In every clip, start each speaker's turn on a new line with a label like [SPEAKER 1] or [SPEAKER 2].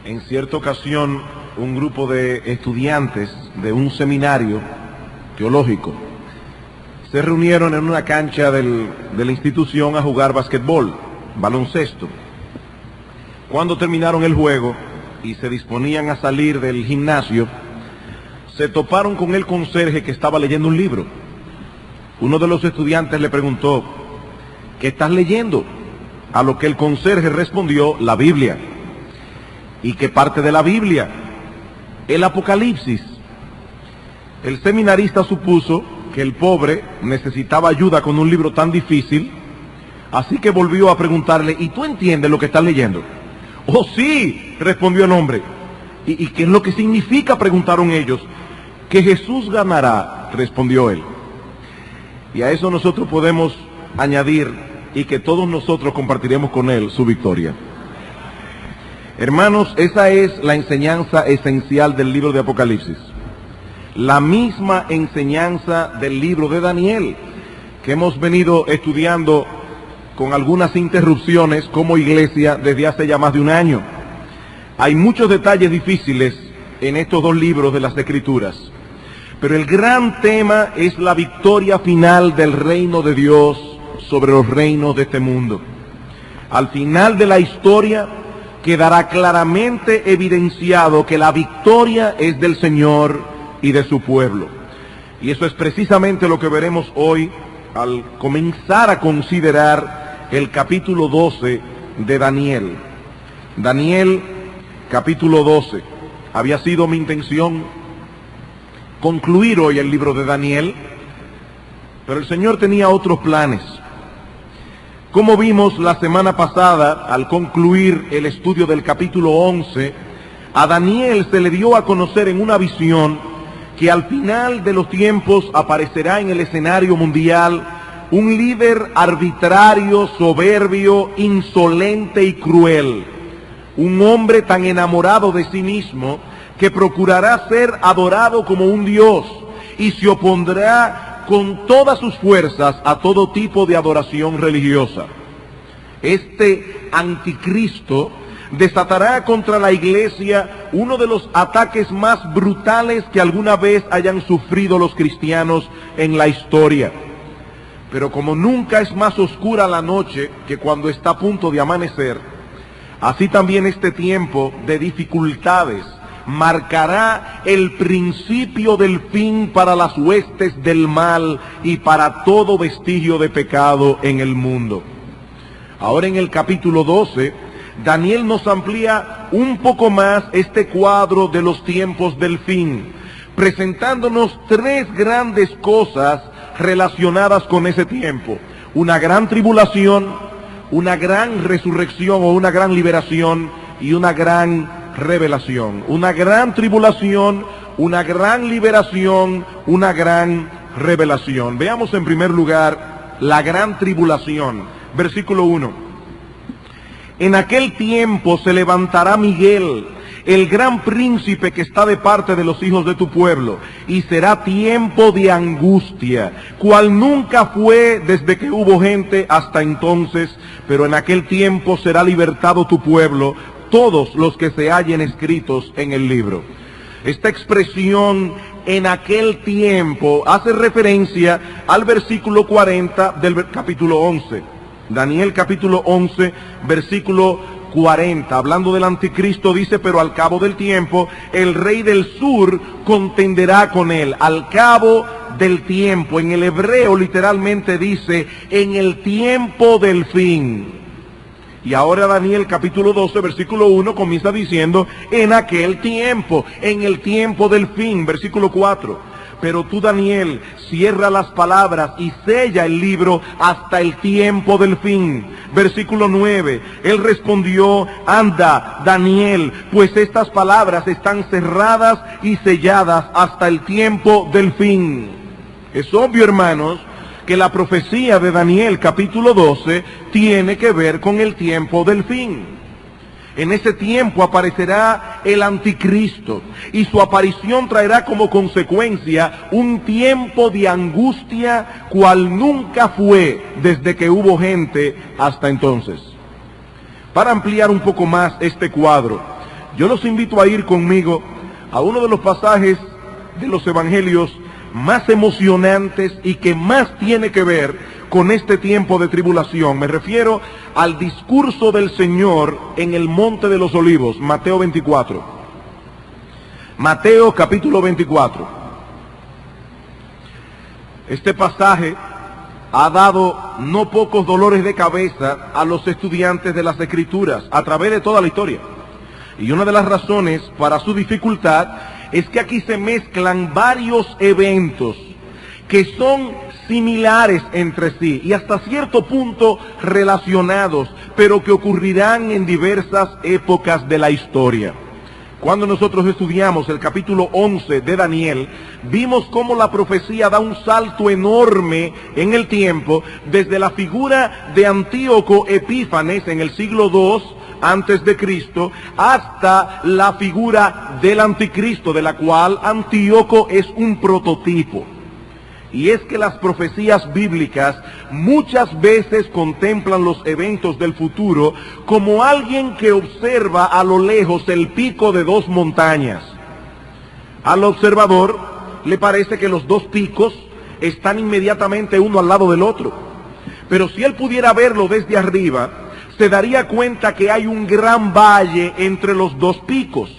[SPEAKER 1] En cierta ocasión, un grupo de estudiantes de un seminario teológico se reunieron en una cancha de la institución a jugar basquetbol, baloncesto. Cuando terminaron el juego y se disponían a salir del gimnasio, se toparon con el conserje que estaba leyendo un libro. Uno de los estudiantes le preguntó: ¿qué estás leyendo? A lo que el conserje respondió: la Biblia. ¿Y qué parte de la Biblia? El Apocalipsis. El seminarista supuso que el pobre necesitaba ayuda con un libro tan difícil, así que volvió a preguntarle: ¿y tú entiendes lo que estás leyendo? Oh, sí, respondió el hombre. ¿Y qué es lo que significa?, preguntaron ellos. Que Jesús ganará, respondió él. Y a eso nosotros podemos añadir: y que todos nosotros compartiremos con él su victoria. Hermanos, esa es la enseñanza esencial del libro de Apocalipsis. La misma enseñanza del libro de Daniel, que hemos venido estudiando con algunas interrupciones como iglesia desde hace ya más de un año. Hay muchos detalles difíciles en estos dos libros de las Escrituras, pero el gran tema es la victoria final del reino de Dios sobre los reinos de este mundo. Al final de la historia quedará claramente evidenciado que la victoria es del Señor y de su pueblo. Y eso es precisamente lo que veremos hoy al comenzar a considerar el capítulo 12 de Daniel. Daniel, capítulo 12. Había sido mi intención concluir hoy el libro de Daniel, pero el Señor tenía otros planes. Como vimos la semana pasada, al concluir el estudio del capítulo 11, a Daniel se le dio a conocer en una visión que al final de los tiempos aparecerá en el escenario mundial un líder arbitrario, soberbio, insolente y cruel. Un hombre tan enamorado de sí mismo que procurará ser adorado como un dios y se opondrá con todas sus fuerzas a todo tipo de adoración religiosa. Este anticristo desatará contra la iglesia uno de los ataques más brutales que alguna vez hayan sufrido los cristianos en la historia. Pero como nunca es más oscura la noche que cuando está a punto de amanecer, así también este tiempo de dificultades marcará el principio del fin para las huestes del mal y para todo vestigio de pecado en el mundo. Ahora en el capítulo 12, Daniel nos amplía un poco más este cuadro de los tiempos del fin, presentándonos tres grandes cosas relacionadas con ese tiempo: una gran tribulación, una gran resurrección o una gran liberación y una gran revelación. Una gran tribulación, una gran liberación, una gran revelación. Veamos en primer lugar la gran tribulación. Versículo 1. En aquel tiempo se levantará Miguel, el gran príncipe que está de parte de los hijos de tu pueblo, y será tiempo de angustia, cual nunca fue desde que hubo gente hasta entonces, pero en aquel tiempo será libertado tu pueblo, todos los que se hallen escritos en el libro. Esta expresión "en aquel tiempo" hace referencia al versículo 40 del capítulo 11. Daniel capítulo 11, versículo 40, hablando del anticristo, dice: pero al cabo del tiempo el rey del sur contenderá con él. Al cabo del tiempo, en el hebreo literalmente dice: en el tiempo del fin. Y ahora Daniel capítulo 12, versículo 1 comienza diciendo: en aquel tiempo, en el tiempo del fin. Versículo 4. Pero tú, Daniel, cierra las palabras y sella el libro hasta el tiempo del fin. Versículo 9. Él respondió: anda, Daniel, pues estas palabras están cerradas y selladas hasta el tiempo del fin. Es obvio, hermanos, que la profecía de Daniel capítulo 12 tiene que ver con el tiempo del fin. En ese tiempo aparecerá el anticristo y su aparición traerá como consecuencia un tiempo de angustia cual nunca fue desde que hubo gente hasta entonces. Para ampliar un poco más este cuadro, Yo los invito a ir conmigo a uno de los pasajes de los evangelios más emocionantes y que más tiene que ver con este tiempo de tribulación. Me refiero al discurso del Señor en el Monte de los Olivos, Mateo 24. Mateo capítulo 24. Este pasaje ha dado no pocos dolores de cabeza a los estudiantes de las Escrituras a través de toda la historia. Y una de las razones para su dificultad es que aquí se mezclan varios eventos que son similares entre sí y hasta cierto punto relacionados, pero que ocurrirán en diversas épocas de la historia. Cuando nosotros estudiamos el capítulo 11 de Daniel, vimos cómo la profecía da un salto enorme en el tiempo, desde la figura de Antíoco Epífanes en el siglo II antes de Cristo, hasta la figura del anticristo, de la cual Antíoco es un prototipo. Y es que las profecías bíblicas muchas veces contemplan los eventos del futuro como alguien que observa a lo lejos el pico de dos montañas. Al observador le parece que los dos picos están inmediatamente uno al lado del otro. Pero si él pudiera verlo desde arriba, se daría cuenta que hay un gran valle entre los dos picos.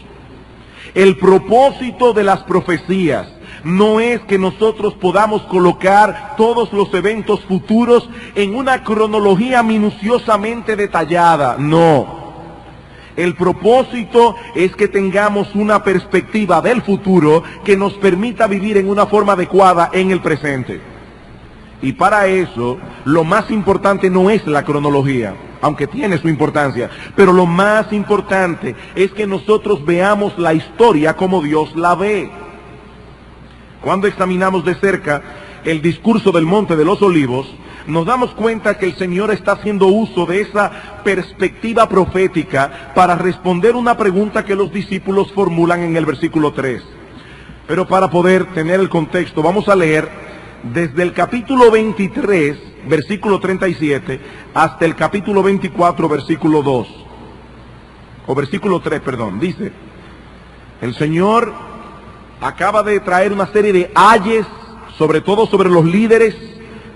[SPEAKER 1] El propósito de las profecías no es que nosotros podamos colocar todos los eventos futuros en una cronología minuciosamente detallada, no. El propósito es que tengamos una perspectiva del futuro que nos permita vivir en una forma adecuada en el presente. Y para eso, lo más importante no es la cronología, aunque tiene su importancia, pero lo más importante es que nosotros veamos la historia como Dios la ve. Cuando examinamos de cerca el discurso del Monte de los Olivos, nos damos cuenta que el Señor está haciendo uso de esa perspectiva profética para responder una pregunta que los discípulos formulan en el versículo 3. Pero para poder tener el contexto, vamos a leer desde el capítulo 23, versículo 37, hasta el capítulo 24, versículo 2. O versículo 3, perdón. Dice, el Señor acaba de traer una serie de ayes, sobre todo sobre los líderes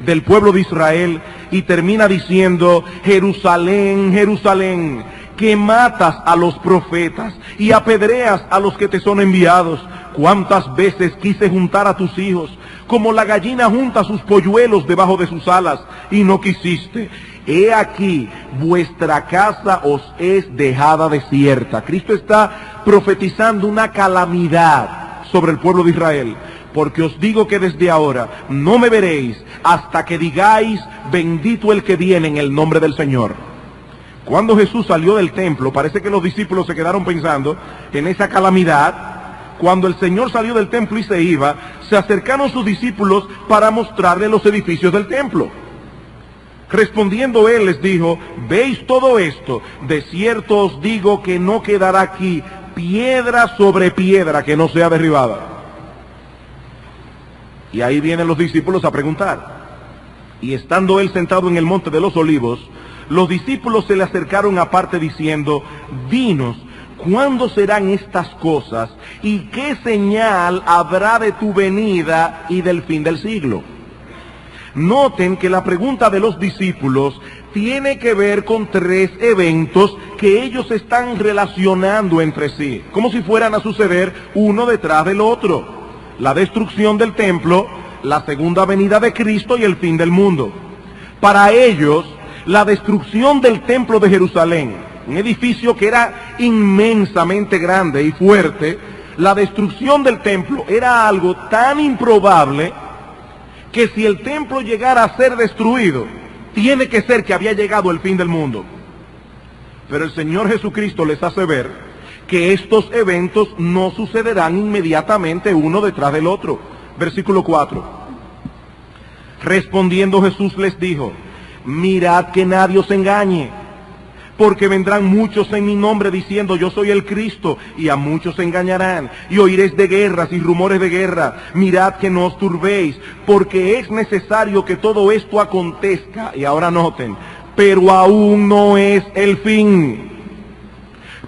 [SPEAKER 1] del pueblo de Israel, y termina diciendo, Jerusalén, Jerusalén, que matas a los profetas y apedreas a los que te son enviados. Cuántas veces quise juntar a tus hijos, como la gallina junta sus polluelos debajo de sus alas, y no quisiste. He aquí, vuestra casa os es dejada desierta. Cristo está profetizando una calamidad sobre el pueblo de Israel, porque os digo que desde ahora no me veréis hasta que digáis, bendito el que viene en el nombre del Señor. Cuando Jesús salió del templo, parece que los discípulos se quedaron pensando en esa calamidad. Cuando el Señor salió del templo y se iba, se acercaron sus discípulos para mostrarle los edificios del templo. Respondiendo él les dijo, ¿veis todo esto? De cierto os digo que no quedará aquí piedra sobre piedra que no sea derribada. Y ahí vienen los discípulos a preguntar. Y estando él sentado en el Monte de los Olivos, los discípulos se le acercaron aparte diciendo, dinos, ¿cuándo serán estas cosas? ¿Y qué señal habrá de tu venida y del fin del siglo? Noten que la pregunta de los discípulos tiene que ver con tres eventos que ellos están relacionando entre sí, como si fueran a suceder uno detrás del otro. La destrucción del templo, la segunda venida de Cristo y el fin del mundo. Para ellos, la destrucción del templo de Jerusalén, un edificio que era inmensamente grande y fuerte, la destrucción del templo era algo tan improbable que si el templo llegara a ser destruido, tiene que ser que había llegado el fin del mundo. Pero el Señor Jesucristo les hace ver que estos eventos no sucederán inmediatamente uno detrás del otro. Versículo 4. Respondiendo Jesús les dijo, mirad que nadie os engañe, porque vendrán muchos en mi nombre diciendo yo soy el Cristo, y a muchos se engañarán, y oiréis de guerras y rumores de guerra. Mirad que no os turbéis, porque es necesario que todo esto acontezca. Y ahora noten, pero aún no es el fin,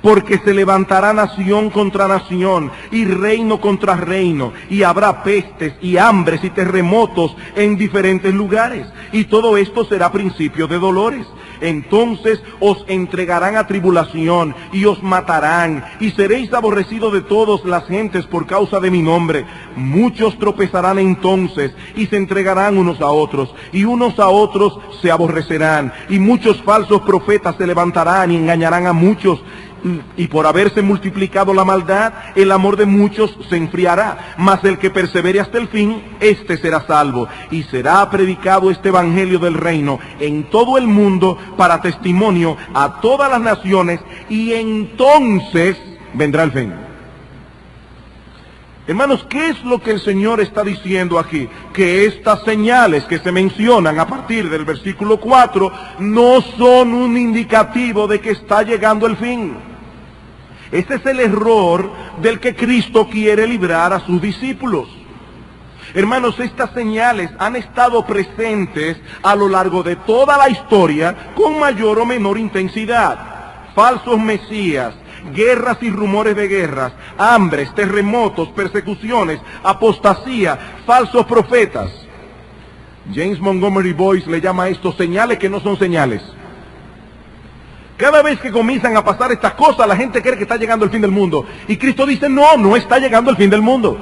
[SPEAKER 1] porque se levantará nación contra nación y reino contra reino, y habrá pestes y hambres y terremotos en diferentes lugares, y todo esto será principio de dolores. Entonces os entregarán a tribulación y os matarán, y seréis aborrecidos de todas las gentes por causa de mi nombre. Muchos tropezarán entonces y se entregarán unos a otros, y unos a otros se aborrecerán, y muchos falsos profetas se levantarán y engañarán a muchos. Y por haberse multiplicado la maldad, el amor de muchos se enfriará, mas el que persevere hasta el fin, éste será salvo. Y será predicado este evangelio del reino en todo el mundo para testimonio a todas las naciones, y entonces vendrá el fin. Hermanos, ¿qué es lo que el Señor está diciendo aquí? Que estas señales que se mencionan a partir del versículo 4 no son un indicativo de que está llegando el fin. Este es el error del que Cristo quiere librar a sus discípulos. Hermanos, estas señales han estado presentes a lo largo de toda la historia con mayor o menor intensidad. Falsos mesías, guerras y rumores de guerras, hambres, terremotos, persecuciones, apostasía, falsos profetas. James Montgomery Boyce le llama a esto señales que no son señales. Cada vez que comienzan a pasar estas cosas, la gente cree que está llegando el fin del mundo. Y Cristo dice, no, no está llegando el fin del mundo.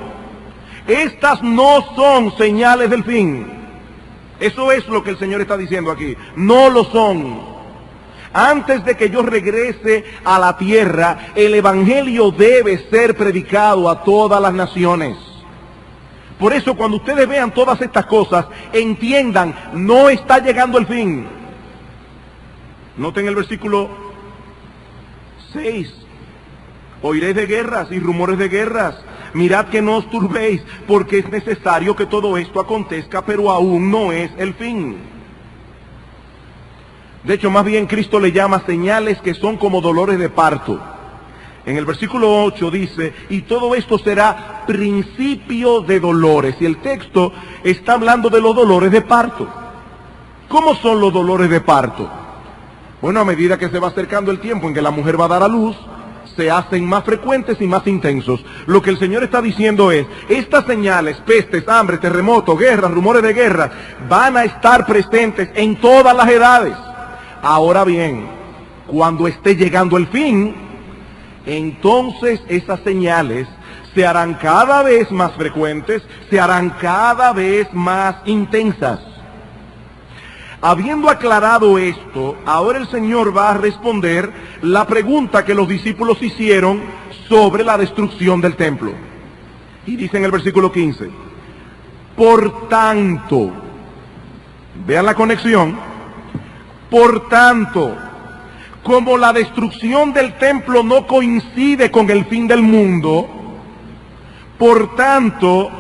[SPEAKER 1] Estas no son señales del fin. Eso es lo que el Señor está diciendo aquí. No lo son. Antes de que yo regrese a la tierra, el Evangelio debe ser predicado a todas las naciones. Por eso, cuando ustedes vean todas estas cosas, entiendan, no está llegando el fin. Noten el versículo 6. Oiréis de guerras y rumores de guerras. Mirad que no os turbéis, porque es necesario que todo esto acontezca, pero aún no es el fin. De hecho, más bien Cristo le llama señales que son como dolores de parto. En el versículo 8 dice, y todo esto será principio de dolores. Y el texto está hablando de los dolores de parto. ¿Cómo son los dolores de parto? Bueno, a medida que se va acercando el tiempo en que la mujer va a dar a luz, se hacen más frecuentes y más intensos. Lo que el Señor está diciendo es, estas señales, pestes, hambre, terremotos, guerras, rumores de guerra, van a estar presentes en todas las edades. Ahora bien, cuando esté llegando el fin, entonces esas señales se harán cada vez más frecuentes, se harán cada vez más intensas. Habiendo aclarado esto, ahora el Señor va a responder la pregunta que los discípulos hicieron sobre la destrucción del templo. Y dice en el versículo 15, por tanto, vean la conexión, por tanto, como la destrucción del templo no coincide con el fin del mundo, por tanto,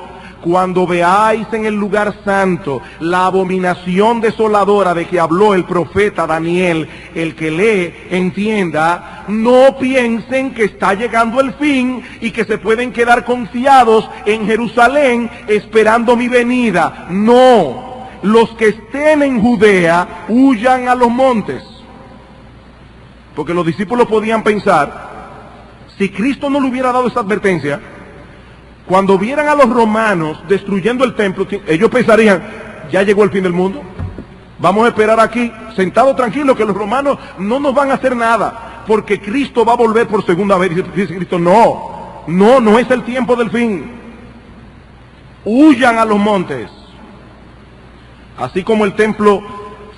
[SPEAKER 1] cuando veáis en el lugar santo la abominación desoladora de que habló el profeta Daniel, el que lee, entienda, no piensen que está llegando el fin y que se pueden quedar confiados en Jerusalén esperando mi venida. No, los que estén en Judea huyan a los montes. Porque los discípulos podían pensar, si Cristo no le hubiera dado esa advertencia, cuando vieran a los romanos destruyendo el templo, ellos pensarían, ya llegó el fin del mundo. Vamos a esperar aquí, sentados tranquilos, que los romanos no nos van a hacer nada, porque Cristo va a volver por segunda vez. Dice Cristo, no es el tiempo del fin. Huyan a los montes. Así como el templo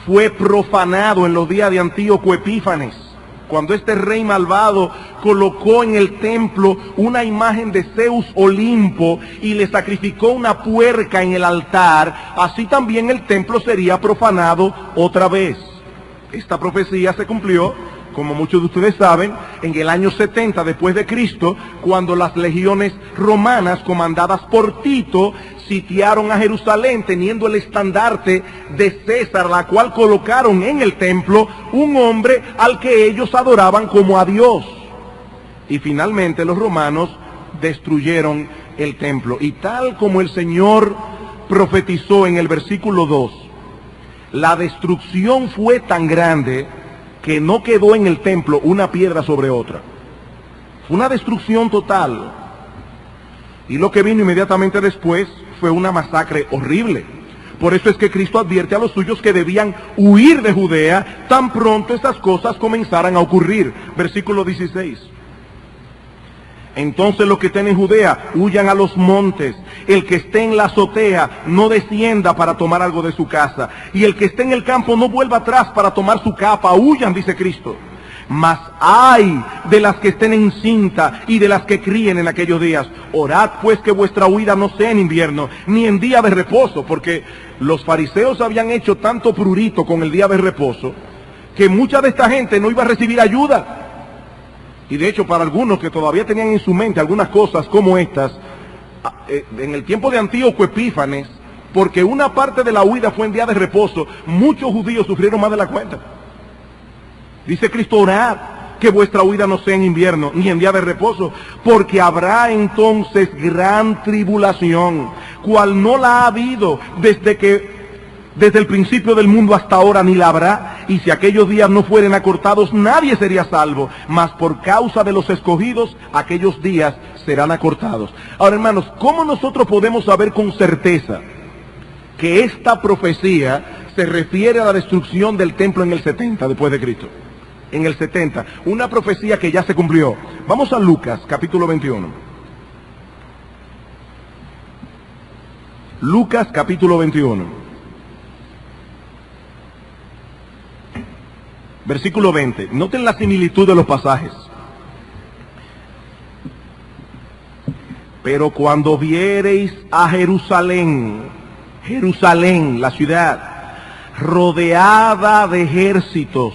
[SPEAKER 1] fue profanado en los días de Antíoco Epífanes, cuando este rey malvado colocó en el templo una imagen de Zeus Olimpo y le sacrificó una puerca en el altar, así también el templo sería profanado otra vez. Esta profecía se cumplió, como muchos de ustedes saben, en el año 70 después de Cristo, cuando las legiones romanas comandadas por Tito sitiaron a Jerusalén teniendo el estandarte de César, la cual colocaron en el templo un hombre al que ellos adoraban como a Dios. Y finalmente los romanos destruyeron el templo. Y tal como el Señor profetizó en el versículo 2, la destrucción fue tan grande que no quedó en el templo una piedra sobre otra. Fue una destrucción total. Y lo que vino inmediatamente después fue una masacre horrible. Por eso es que Cristo advierte a los suyos que debían huir de Judea tan pronto estas cosas comenzaran a ocurrir. Versículo 16. Entonces los que estén en Judea, huyan a los montes. El que esté en la azotea, no descienda para tomar algo de su casa. Y el que esté en el campo, no vuelva atrás para tomar su capa. Huyan, dice Cristo. Mas ay de las que estén encinta y de las que críen en aquellos días. Orad pues que vuestra huida no sea en invierno, ni en día de reposo, porque los fariseos habían hecho tanto prurito con el día de reposo, que mucha de esta gente no iba a recibir ayuda. Y de hecho, para algunos que todavía tenían en su mente algunas cosas como estas, en el tiempo de Antíoco Epífanes, porque una parte de la huida fue en día de reposo, muchos judíos sufrieron más de la cuenta. Dice Cristo, orad que vuestra huida no sea en invierno, ni en día de reposo, porque habrá entonces gran tribulación, cual no la ha habido desde el principio del mundo hasta ahora, ni la habrá. Y si aquellos días no fueren acortados, nadie sería salvo, mas por causa de los escogidos, aquellos días serán acortados. Ahora, hermanos, ¿cómo nosotros podemos saber con certeza que esta profecía se refiere a la destrucción del templo en el 70 después de Cristo? En el 70, una profecía que ya se cumplió. Vamos a Lucas, capítulo 21. Lucas, capítulo 21. Versículo 20. Noten la similitud de los pasajes. Pero cuando viereis a Jerusalén, Jerusalén, la ciudad, rodeada de ejércitos,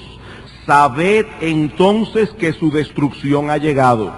[SPEAKER 1] sabed entonces que su destrucción ha llegado.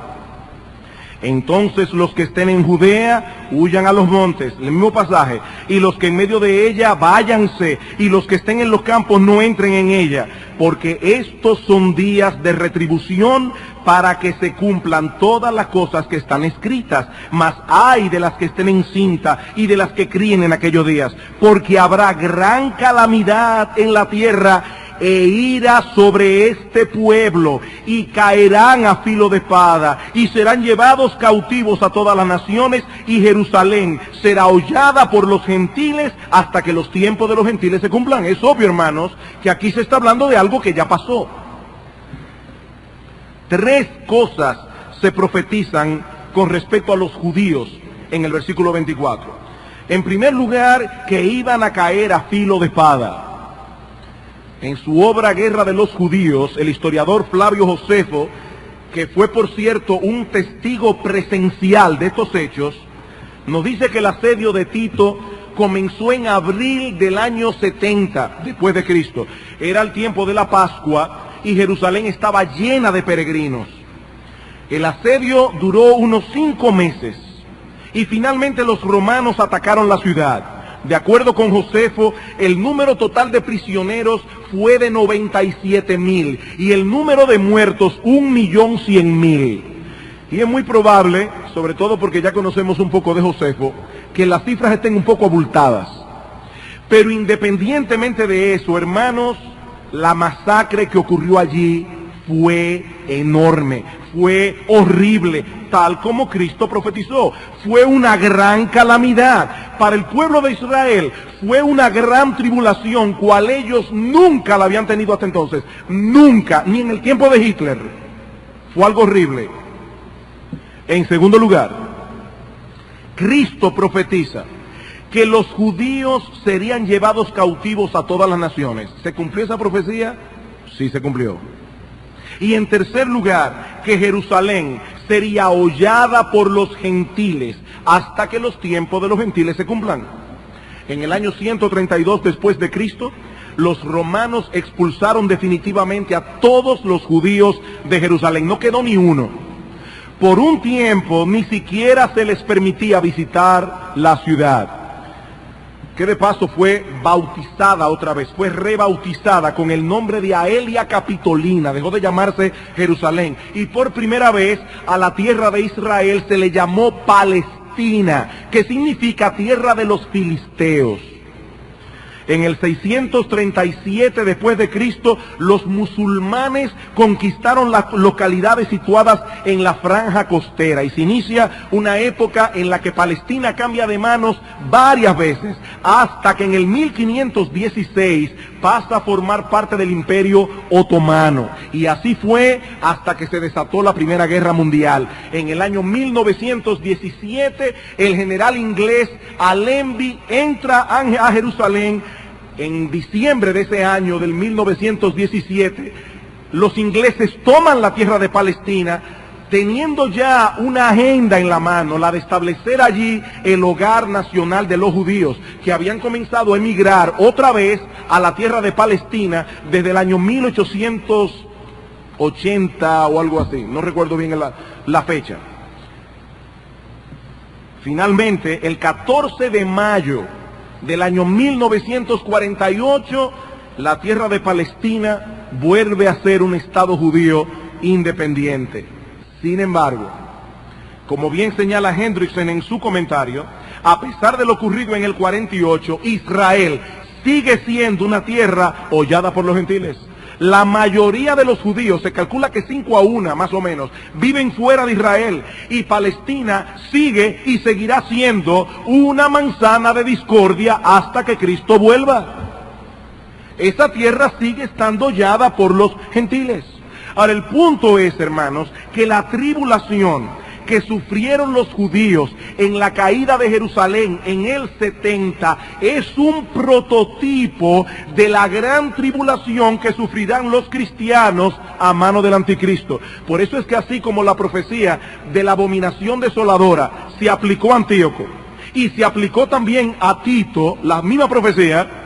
[SPEAKER 1] Entonces los que estén en Judea, huyan a los montes, el mismo pasaje, y los que en medio de ella, váyanse, y los que estén en los campos, no entren en ella, porque estos son días de retribución para que se cumplan todas las cosas que están escritas. Mas ay de las que estén encinta y de las que críen en aquellos días, porque habrá gran calamidad en la tierra e ira sobre este pueblo, y caerán a filo de espada, y serán llevados cautivos a todas las naciones, y Jerusalén será hollada por los gentiles hasta que los tiempos de los gentiles se cumplan. Es obvio, hermanos, que aquí se está hablando de algo que ya pasó. Tres cosas se profetizan con respecto a los judíos en el versículo 24. En primer lugar, que iban a caer a filo de espada. En su obra Guerra de los Judíos, el historiador Flavio Josefo, que fue por cierto un testigo presencial de estos hechos, nos dice que el asedio de Tito comenzó en abril del año 70 después de Cristo. Era el tiempo de la Pascua y Jerusalén estaba llena de peregrinos. El asedio duró unos 5 meses y finalmente los romanos atacaron la ciudad. De acuerdo con Josefo, el número total de prisioneros fue de 97,000 y el número de muertos 1,100,000. Y es muy probable, sobre todo porque ya conocemos un poco de Josefo, que las cifras estén un poco abultadas. Pero independientemente de eso, hermanos, la masacre que ocurrió allí fue enorme, fue horrible, tal como Cristo profetizó. Fue una gran calamidad para el pueblo de Israel, fue una gran tribulación, cual ellos nunca la habían tenido hasta entonces, nunca, ni en el tiempo de Hitler. Fue algo horrible. En segundo lugar, Cristo profetiza que los judíos serían llevados cautivos a todas las naciones. ¿Se cumplió esa profecía? Sí, se cumplió. Y en tercer lugar, que Jerusalén sería hollada por los gentiles hasta que los tiempos de los gentiles se cumplan. En el año 132 después de Cristo, los romanos expulsaron definitivamente a todos los judíos de Jerusalén. No quedó ni uno. Por un tiempo ni siquiera se les permitía visitar la ciudad, que de paso fue bautizada otra vez, fue rebautizada con el nombre de Aelia Capitolina, dejó de llamarse Jerusalén, y por primera vez a la tierra de Israel se le llamó Palestina, que significa tierra de los filisteos. En el 637 después de Cristo, los musulmanes conquistaron las localidades situadas en la franja costera y se inicia una época en la que Palestina cambia de manos varias veces, hasta que en el 1516 pasa a formar parte del Imperio Otomano. Y así fue hasta que se desató la Primera Guerra Mundial. En el año 1917, el general inglés Allenby entra a Jerusalén. En diciembre de ese año, del 1917, los ingleses toman la tierra de Palestina, teniendo ya una agenda en la mano, la de establecer allí el hogar nacional de los judíos, que habían comenzado a emigrar otra vez a la tierra de Palestina desde el año 1880 o algo así, no recuerdo bien la fecha. Finalmente, el 14 de mayo del año 1948, la tierra de Palestina vuelve a ser un estado judío independiente. Sin embargo, como bien señala Hendrickson en su comentario, a pesar de lo ocurrido en el 48, Israel sigue siendo una tierra hollada por los gentiles. La mayoría de los judíos, se calcula que 5-1 más o menos, viven fuera de Israel, y Palestina sigue y seguirá siendo una manzana de discordia hasta que Cristo vuelva. Esa tierra sigue estando hollada por los gentiles. Ahora, el punto es, hermanos, que la tribulación que sufrieron los judíos en la caída de Jerusalén en el 70 es un prototipo de la gran tribulación que sufrirán los cristianos a mano del anticristo. Por eso es que así como la profecía de la abominación desoladora se aplicó a Antíoco y se aplicó también a Tito, la misma profecía,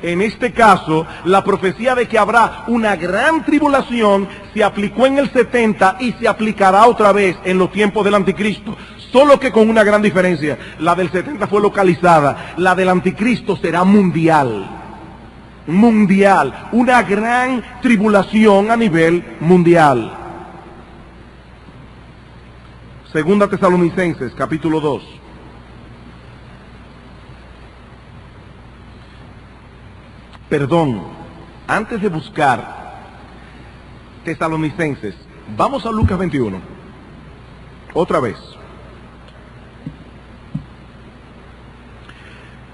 [SPEAKER 1] en este caso, la profecía de que habrá una gran tribulación se aplicó en el 70 y se aplicará otra vez en los tiempos del anticristo. Solo que con una gran diferencia. La del 70 fue localizada, la del anticristo será mundial. Mundial. Una gran tribulación a nivel mundial. Segunda Tesalonicenses, capítulo 2. Perdón, antes de buscar Tesalonicenses, vamos a Lucas 21, otra vez.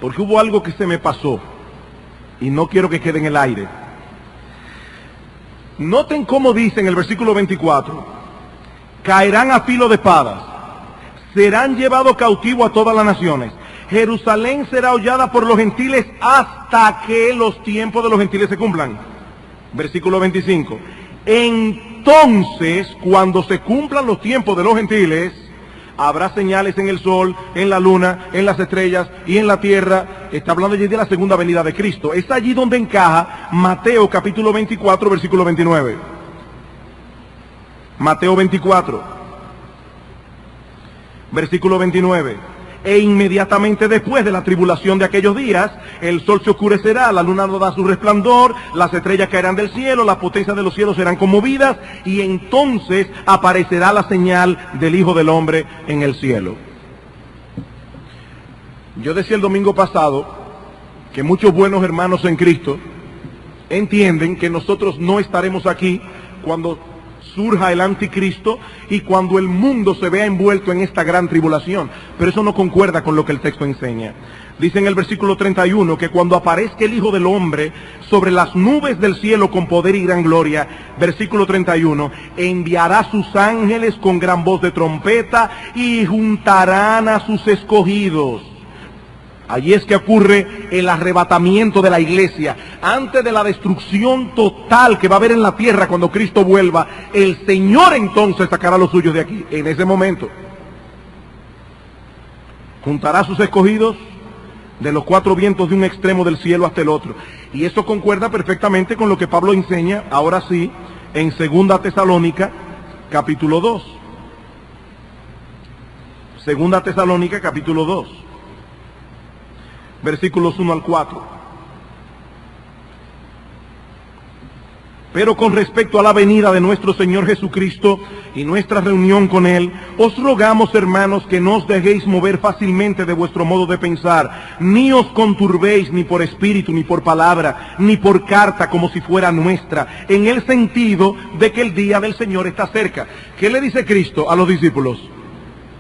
[SPEAKER 1] Porque hubo algo que se me pasó y no quiero que quede en el aire. Noten cómo dice en el versículo 24, caerán a filo de espadas, serán llevados cautivos a todas las naciones. Jerusalén será hollada por los gentiles hasta que los tiempos de los gentiles se cumplan. Versículo 25. Entonces, cuando se cumplan los tiempos de los gentiles, habrá señales en el sol, en la luna, en las estrellas y en la tierra. Está hablando allí de la segunda venida de Cristo. Es allí donde encaja Mateo capítulo 24, versículo 29. Mateo 24, versículo 29. E inmediatamente después de la tribulación de aquellos días, el sol se oscurecerá, la luna no da su resplandor, las estrellas caerán del cielo, las potencias de los cielos serán conmovidas, y entonces aparecerá la señal del Hijo del Hombre en el cielo. Yo decía el domingo pasado que muchos buenos hermanos en Cristo entienden que nosotros no estaremos aquí cuando surja el anticristo y cuando el mundo se vea envuelto en esta gran tribulación. Pero eso no concuerda con lo que el texto enseña. Dice en el versículo 31 que cuando aparezca el Hijo del Hombre sobre las nubes del cielo con poder y gran gloria, versículo 31, enviará sus ángeles con gran voz de trompeta y juntarán a sus escogidos. Allí es que ocurre el arrebatamiento de la iglesia. Antes de la destrucción total que va a haber en la tierra cuando Cristo vuelva, el Señor entonces sacará a los suyos de aquí, en ese momento. Juntará a sus escogidos de los cuatro vientos de un extremo del cielo hasta el otro. Y eso concuerda perfectamente con lo que Pablo enseña, ahora sí, en 2 Tesalónica, capítulo 2. 2 Tesalónica, capítulo 2. Versículos 1 al 4. Pero con respecto a la venida de nuestro Señor Jesucristo y nuestra reunión con Él, os rogamos, hermanos, que no os dejéis mover fácilmente de vuestro modo de pensar, ni os conturbéis ni por espíritu, ni por palabra, ni por carta como si fuera nuestra, en el sentido de que el día del Señor está cerca. ¿Qué le dice Cristo a los discípulos?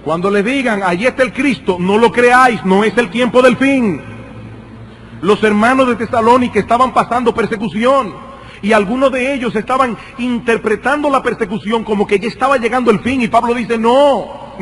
[SPEAKER 1] Cuando le digan, allí está el Cristo, no lo creáis, no es el tiempo del fin. Los hermanos de Tesalónica estaban pasando persecución. Y algunos de ellos estaban interpretando la persecución como que ya estaba llegando el fin. Y Pablo dice, no.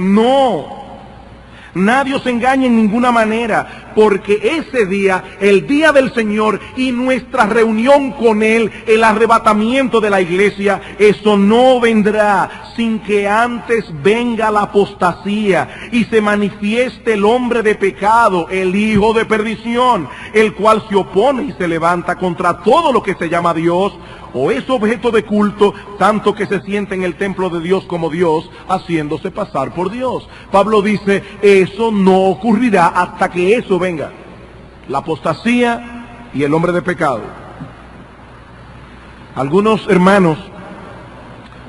[SPEAKER 1] Nadie os engañe en ninguna manera, porque ese día, el día del Señor y nuestra reunión con Él, el arrebatamiento de la iglesia, eso no vendrá sin que antes venga la apostasía y se manifieste el hombre de pecado, el hijo de perdición, el cual se opone y se levanta contra todo lo que se llama Dios o es objeto de culto, tanto que se siente en el templo de Dios como Dios, haciéndose pasar por Dios. Pablo dice, eso no ocurrirá hasta que eso venga, la apostasía y el hombre de pecado. Algunos hermanos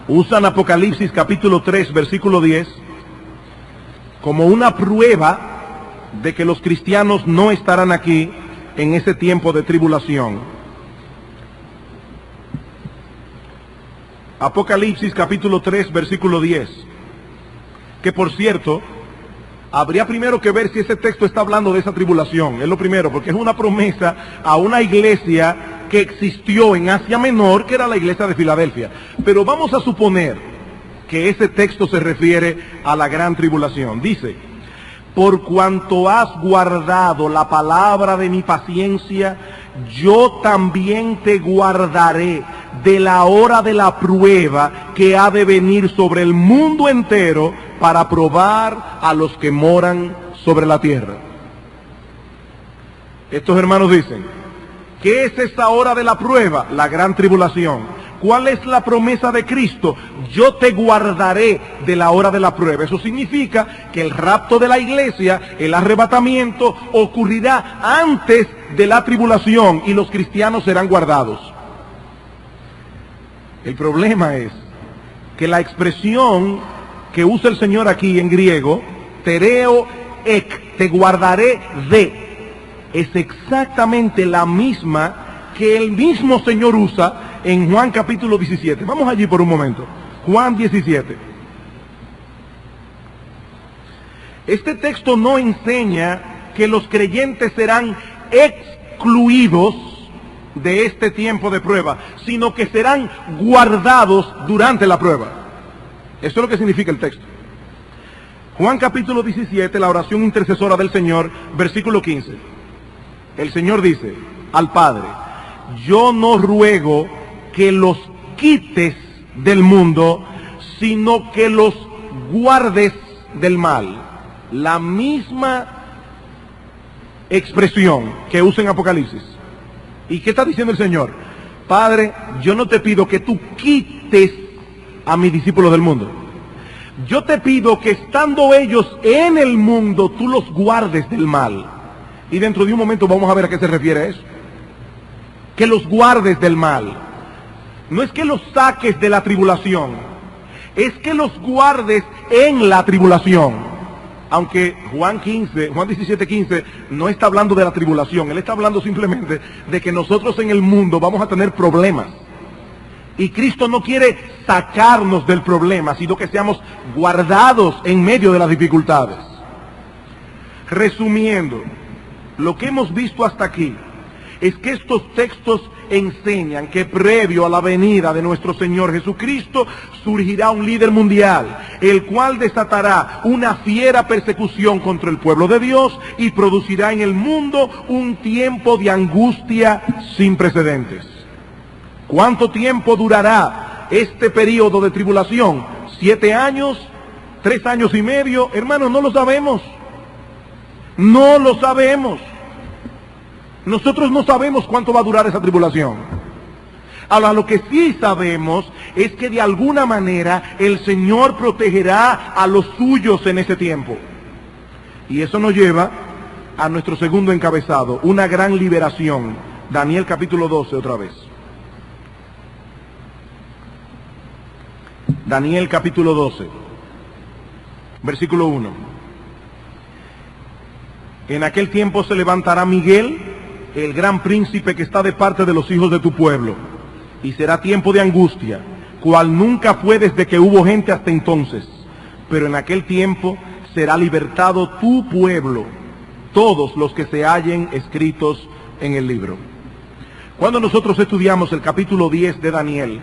[SPEAKER 1] usan Apocalipsis capítulo 3, versículo 10, como una prueba de que los cristianos no estarán aquí en ese tiempo de tribulación. Apocalipsis capítulo 3, versículo 10. Que por cierto, habría primero que ver si ese texto está hablando de esa tribulación. Es lo primero, porque es una promesa a una iglesia que existió en Asia Menor, que era la iglesia de Filadelfia. Pero vamos a suponer que ese texto se refiere a la gran tribulación. Dice, por cuanto has guardado la palabra de mi paciencia, yo también te guardaré de la hora de la prueba que ha de venir sobre el mundo entero para probar a los que moran sobre la tierra. Estos hermanos dicen, ¿qué es esa hora de la prueba? La gran tribulación. ¿Cuál es la promesa de Cristo? Yo te guardaré de la hora de la prueba. Eso significa que el rapto de la iglesia, el arrebatamiento, ocurrirá antes de la tribulación y los cristianos serán guardados. El problema es que la expresión que usa el Señor aquí en griego, tereo ek, te guardaré de, es exactamente la misma que el mismo Señor usa en Juan capítulo 17. Vamos allí por un momento. Juan 17. Este texto no enseña que los creyentes serán excluidos de este tiempo de prueba, sino que serán guardados durante la prueba. Eso es lo que significa el texto. Juan capítulo 17, la oración intercesora del Señor, versículo 15. El Señor dice al Padre, yo no ruego que los quites del mundo, sino que los guardes del mal. La misma expresión que usa en Apocalipsis. ¿Y qué está diciendo el Señor? Padre, yo no te pido que tú quites a mis discípulos del mundo. Yo te pido que estando ellos en el mundo, tú los guardes del mal. Y dentro de un momento vamos a ver a qué se refiere eso. Que los guardes del mal. No es que los saques de la tribulación, es que los guardes en la tribulación. Aunque Juan 17:15 no está hablando de la tribulación, él está hablando simplemente de que nosotros en el mundo vamos a tener problemas. Y Cristo no quiere sacarnos del problema, sino que seamos guardados en medio de las dificultades. Resumiendo, lo que hemos visto hasta aquí es que estos textos enseñan que previo a la venida de nuestro Señor Jesucristo surgirá un líder mundial, el cual desatará una fiera persecución contra el pueblo de Dios y producirá en el mundo un tiempo de angustia sin precedentes. ¿Cuánto tiempo durará este periodo de tribulación? ¿7 años? ¿3 años y medio? Hermanos, no lo sabemos. No lo sabemos. Nosotros no sabemos cuánto va a durar esa tribulación. Ahora, lo que sí sabemos es que de alguna manera el Señor protegerá a los suyos en ese tiempo. Y eso nos lleva a nuestro segundo encabezado, una gran liberación. Daniel capítulo 12 otra vez. Daniel capítulo 12, versículo 1. En aquel tiempo se levantará Miguel, el gran príncipe que está de parte de los hijos de tu pueblo, y será tiempo de angustia, cual nunca fue desde que hubo gente hasta entonces. Pero en aquel tiempo será libertado tu pueblo, todos los que se hallen escritos en el libro. Cuando nosotros estudiamos el capítulo 10 de Daniel,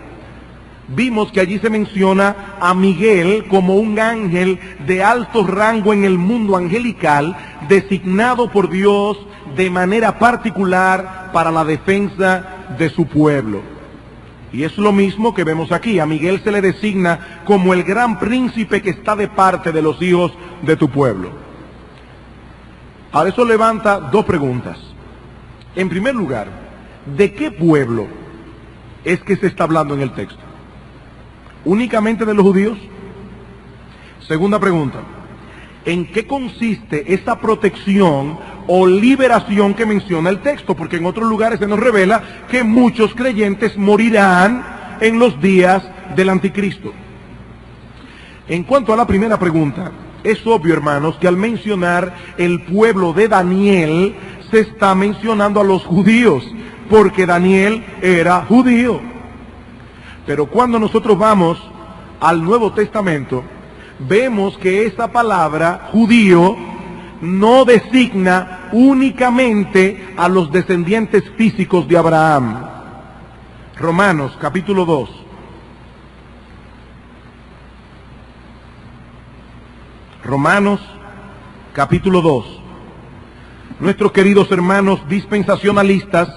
[SPEAKER 1] vimos que allí se menciona a Miguel como un ángel de alto rango en el mundo angelical, designado por Dios de manera particular para la defensa de su pueblo. Y es lo mismo que vemos aquí. A Miguel se le designa como el gran príncipe que está de parte de los hijos de tu pueblo. Ahora eso levanta dos preguntas. En primer lugar, ¿de qué pueblo es que se está hablando en el texto? ¿Únicamente de los judíos? Segunda pregunta, ¿en qué consiste esa protección o liberación que menciona el texto? Porque en otros lugares se nos revela que muchos creyentes morirán en los días del anticristo. En cuanto a la primera pregunta, es obvio, hermanos, que al mencionar el pueblo de Daniel, se está mencionando a los judíos, porque Daniel era judío. Pero cuando nosotros vamos al Nuevo Testamento, vemos que esa palabra judío no designa únicamente a los descendientes físicos de Abraham. Romanos capítulo 2. Romanos capítulo 2. Nuestros queridos hermanos dispensacionalistas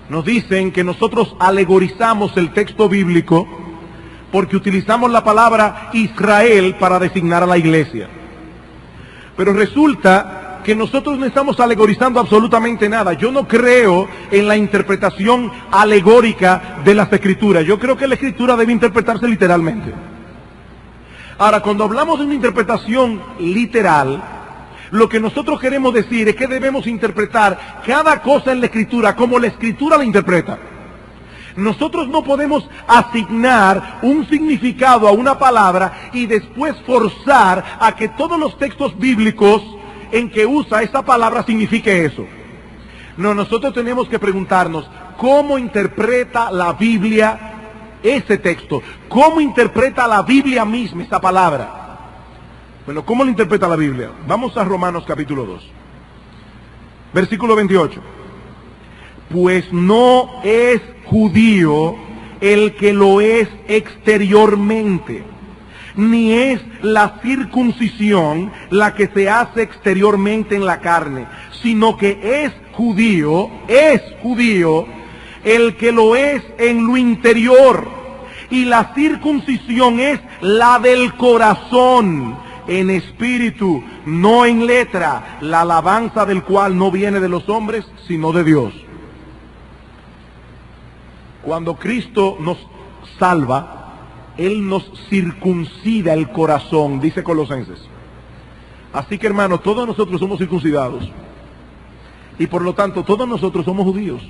[SPEAKER 1] nos dicen que nosotros alegorizamos el texto bíblico porque utilizamos la palabra Israel para designar a la iglesia. Pero resulta que nosotros no estamos alegorizando absolutamente nada. Yo no creo en la interpretación alegórica de las Escrituras. Yo creo que la Escritura debe interpretarse literalmente. Ahora, cuando hablamos de una interpretación literal, lo que nosotros queremos decir es que debemos interpretar cada cosa en la Escritura como la Escritura la interpreta. Nosotros no podemos asignar un significado a una palabra y después forzar a que todos los textos bíblicos en que usa esa palabra signifique eso. No, nosotros tenemos que preguntarnos, ¿cómo interpreta la Biblia ese texto? ¿Cómo interpreta la Biblia misma esa palabra? Bueno, ¿cómo lo interpreta la Biblia? Vamos a Romanos capítulo 2, versículo 28. Pues no es judío el que lo es exteriormente, ni es la circuncisión la que se hace exteriormente en la carne, sino que es judío el que lo es en lo interior, y la circuncisión es la del corazón, en espíritu, no en letra, la alabanza del cual no viene de los hombres, sino de Dios. Cuando Cristo nos salva, Él nos circuncida el corazón, dice Colosenses. Así que, hermanos, todos nosotros somos circuncidados. Y por lo tanto, todos nosotros somos judíos,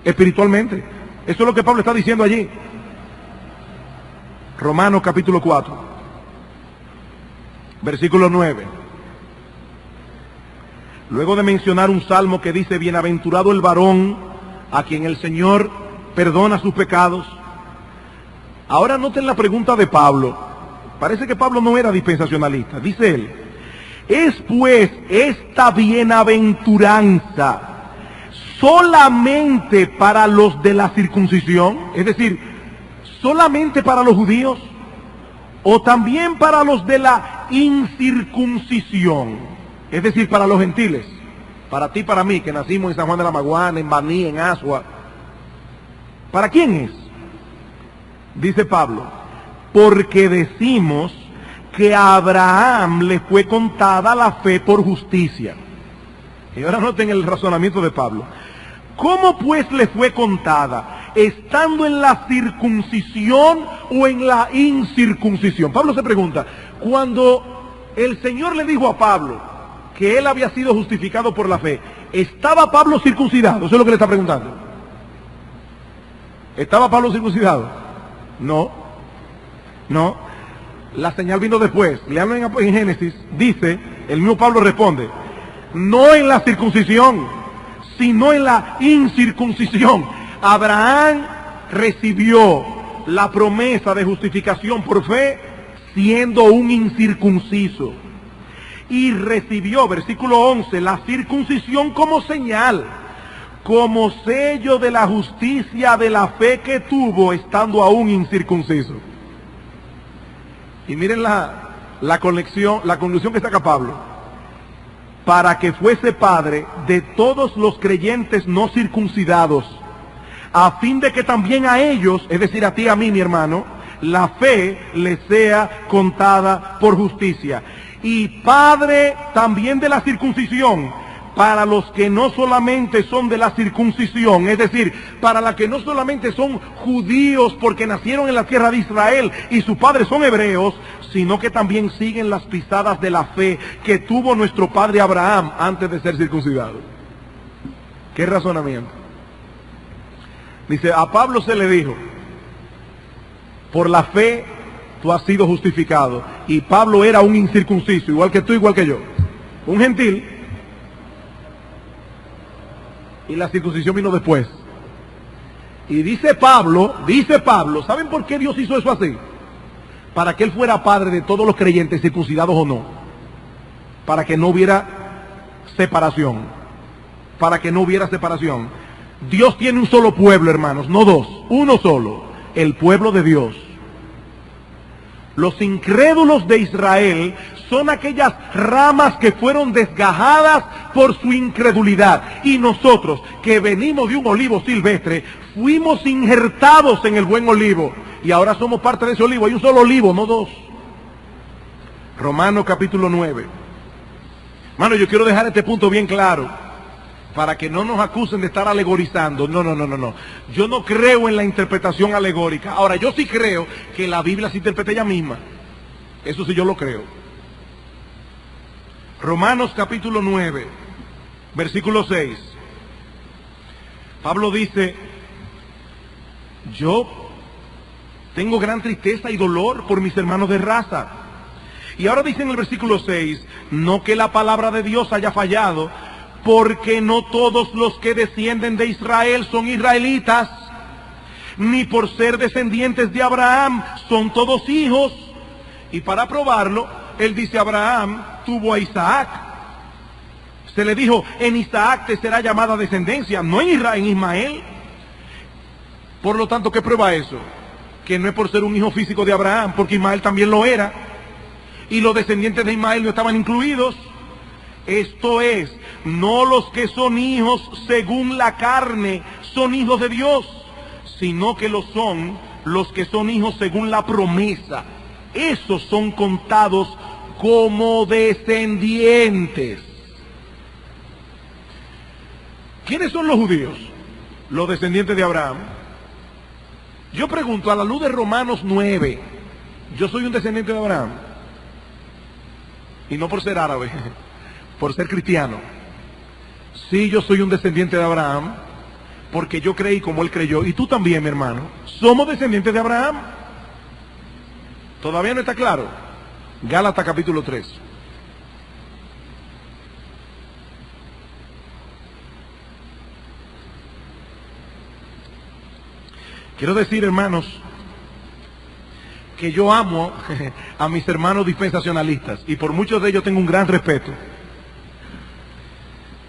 [SPEAKER 1] espiritualmente. Eso es lo que Pablo está diciendo allí. Romanos capítulo 4. Versículo 9. Luego de mencionar un salmo que dice, bienaventurado el varón a quien el Señor perdona sus pecados. Ahora noten la pregunta de Pablo. Parece que Pablo no era dispensacionalista. Dice él, ¿es pues esta bienaventuranza solamente para los de la circuncisión? Es decir, ¿solamente para los judíos? ¿O también para los de la incircuncisión? Es decir, para los gentiles. Para ti, para mí, que nacimos en San Juan de la Maguana, en Baní, en Asua. ¿Para quién es? Dice Pablo, porque decimos que a Abraham le fue contada la fe por justicia. Y ahora noten el razonamiento de Pablo. ¿Cómo pues le fue contada? ¿Estando en la circuncisión o en la incircuncisión? Pablo se pregunta, cuando el Señor le dijo a Pablo que él había sido justificado por la fe, ¿estaba Pablo circuncidado? Eso es lo que le está preguntando. ¿Estaba Pablo circuncidado? No. No, la señal vino después. Leanlo en Génesis, dice, el mismo Pablo responde, no en la circuncisión, sino en la incircuncisión. Abraham recibió la promesa de justificación por fe siendo un incircunciso. Y recibió, versículo 11, la circuncisión como señal, como sello de la justicia de la fe que tuvo estando aún incircunciso. Y miren la conclusión que saca Pablo. Para que fuese padre de todos los creyentes no circuncidados, a fin de que también a ellos, es decir, a ti y a mí, mi hermano, la fe les sea contada por justicia. Y padre también de la circuncisión, para los que no solamente son de la circuncisión, es decir, para los que no solamente son judíos porque nacieron en la tierra de Israel y sus padres son hebreos, sino que también siguen las pisadas de la fe que tuvo nuestro padre Abraham antes de ser circuncidado. ¿Qué razonamiento? Dice, a Pablo se le dijo, por la fe tú has sido justificado. Y Pablo era un incircunciso, igual que tú, igual que yo. Un gentil. Y la circuncisión vino después. Y dice Pablo, ¿saben por qué Dios hizo eso así? Para que él fuera padre de todos los creyentes, circuncidados o no. Para que no hubiera separación. Para que no hubiera separación. Dios tiene un solo pueblo, hermanos, no dos, uno solo, el pueblo de Dios. Los incrédulos de Israel son aquellas ramas que fueron desgajadas por su incredulidad. Y nosotros, que venimos de un olivo silvestre, fuimos injertados en el buen olivo. Y ahora somos parte de ese olivo. Hay un solo olivo, no dos. Romanos capítulo 9. Hermano, yo quiero dejar este punto bien claro, para que no nos acusen de estar alegorizando. No. Yo no creo en la interpretación alegórica. Ahora, yo sí creo que la Biblia se interpreta ella misma. Eso sí yo lo creo. Romanos capítulo 9, versículo 6. Pablo dice, yo tengo gran tristeza y dolor por mis hermanos de raza. Y ahora dice en el versículo 6, no que la palabra de Dios haya fallado, porque no todos los que descienden de Israel son israelitas, ni por ser descendientes de Abraham son todos hijos. Y para probarlo, él dice, Abraham tuvo a Isaac. Se le dijo, en Isaac te será llamada descendencia, no en Ismael. Por lo tanto, ¿qué prueba eso? Que no es por ser un hijo físico de Abraham, porque Ismael también lo era. Y los descendientes de Ismael no estaban incluidos. Esto es, no los que son hijos según la carne son hijos de Dios, sino que lo son los que son hijos según la promesa. Esos son contados como descendientes. ¿Quiénes son los judíos? Los descendientes de Abraham. Yo pregunto, a la luz de Romanos 9, ¿yo soy un descendiente de Abraham? Y no por ser árabe, por ser cristiano. Sí, yo soy un descendiente de Abraham, porque yo creí como él creyó. Y tú también, mi hermano. Somos descendientes de Abraham. ¿Todavía no está claro? Gálatas capítulo 3. Quiero decir, hermanos, que yo amo a mis hermanos dispensacionalistas, y por muchos de ellos tengo un gran respeto.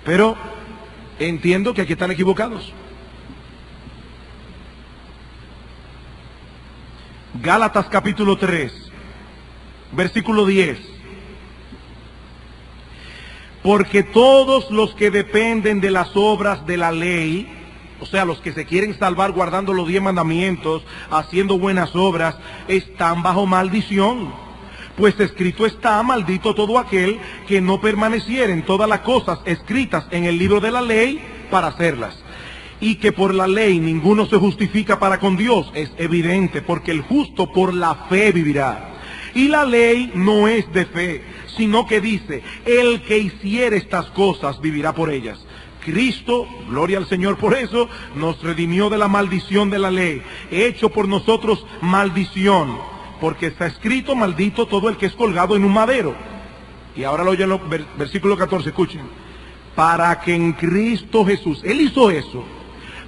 [SPEAKER 1] Pero entiendo que aquí están equivocados. Gálatas capítulo 3, versículo 10. Porque todos los que dependen de las obras de la ley, o sea, los que se quieren salvar guardando los 10 mandamientos, haciendo buenas obras, están bajo maldición. Pues escrito está, maldito todo aquel que no permaneciera en todas las cosas escritas en el libro de la ley para hacerlas. Y que por la ley ninguno se justifica para con Dios, es evidente, porque el justo por la fe vivirá. Y la ley no es de fe, sino que dice, el que hiciere estas cosas vivirá por ellas. Cristo, gloria al Señor por eso, nos redimió de la maldición de la ley, hecho por nosotros maldición, porque está escrito, maldito todo el que es colgado en un madero. Y ahora lo oyen, versículo 14, escuchen. Para que en Cristo Jesús, Él hizo eso,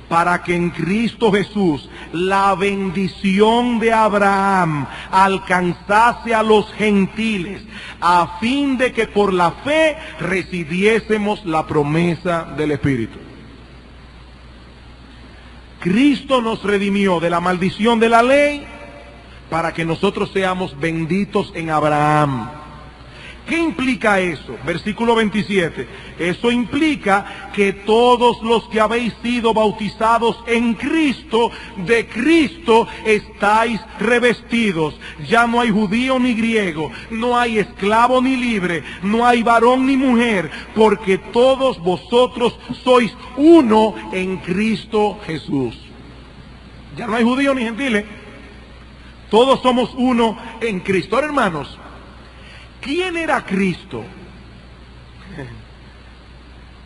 [SPEAKER 1] para que en Cristo Jesús la bendición de Abraham alcanzase a los gentiles, a fin de que por la fe recibiésemos la promesa del Espíritu. Cristo nos redimió de la maldición de la ley para que nosotros seamos benditos en Abraham. ¿Qué implica eso? Versículo 27. Eso implica que todos los que habéis sido bautizados en Cristo, de Cristo estáis revestidos. Ya no hay judío ni griego, no hay esclavo ni libre, no hay varón ni mujer, porque todos vosotros sois uno en Cristo Jesús. Ya no hay judío ni gentiles, todos somos uno en Cristo. Ahora, hermanos, ¿quién era Cristo?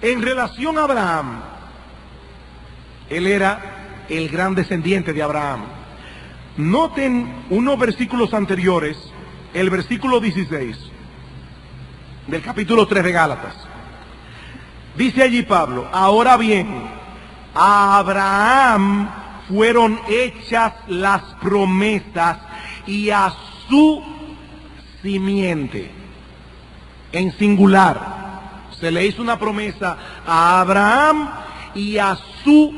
[SPEAKER 1] En relación a Abraham, él era el gran descendiente de Abraham. Noten unos versículos anteriores, el versículo 16 del capítulo 3 de Gálatas. Dice allí Pablo: ahora bien, a Abraham fueron hechas las promesas y a su simiente, en singular. Se le hizo una promesa a Abraham y a su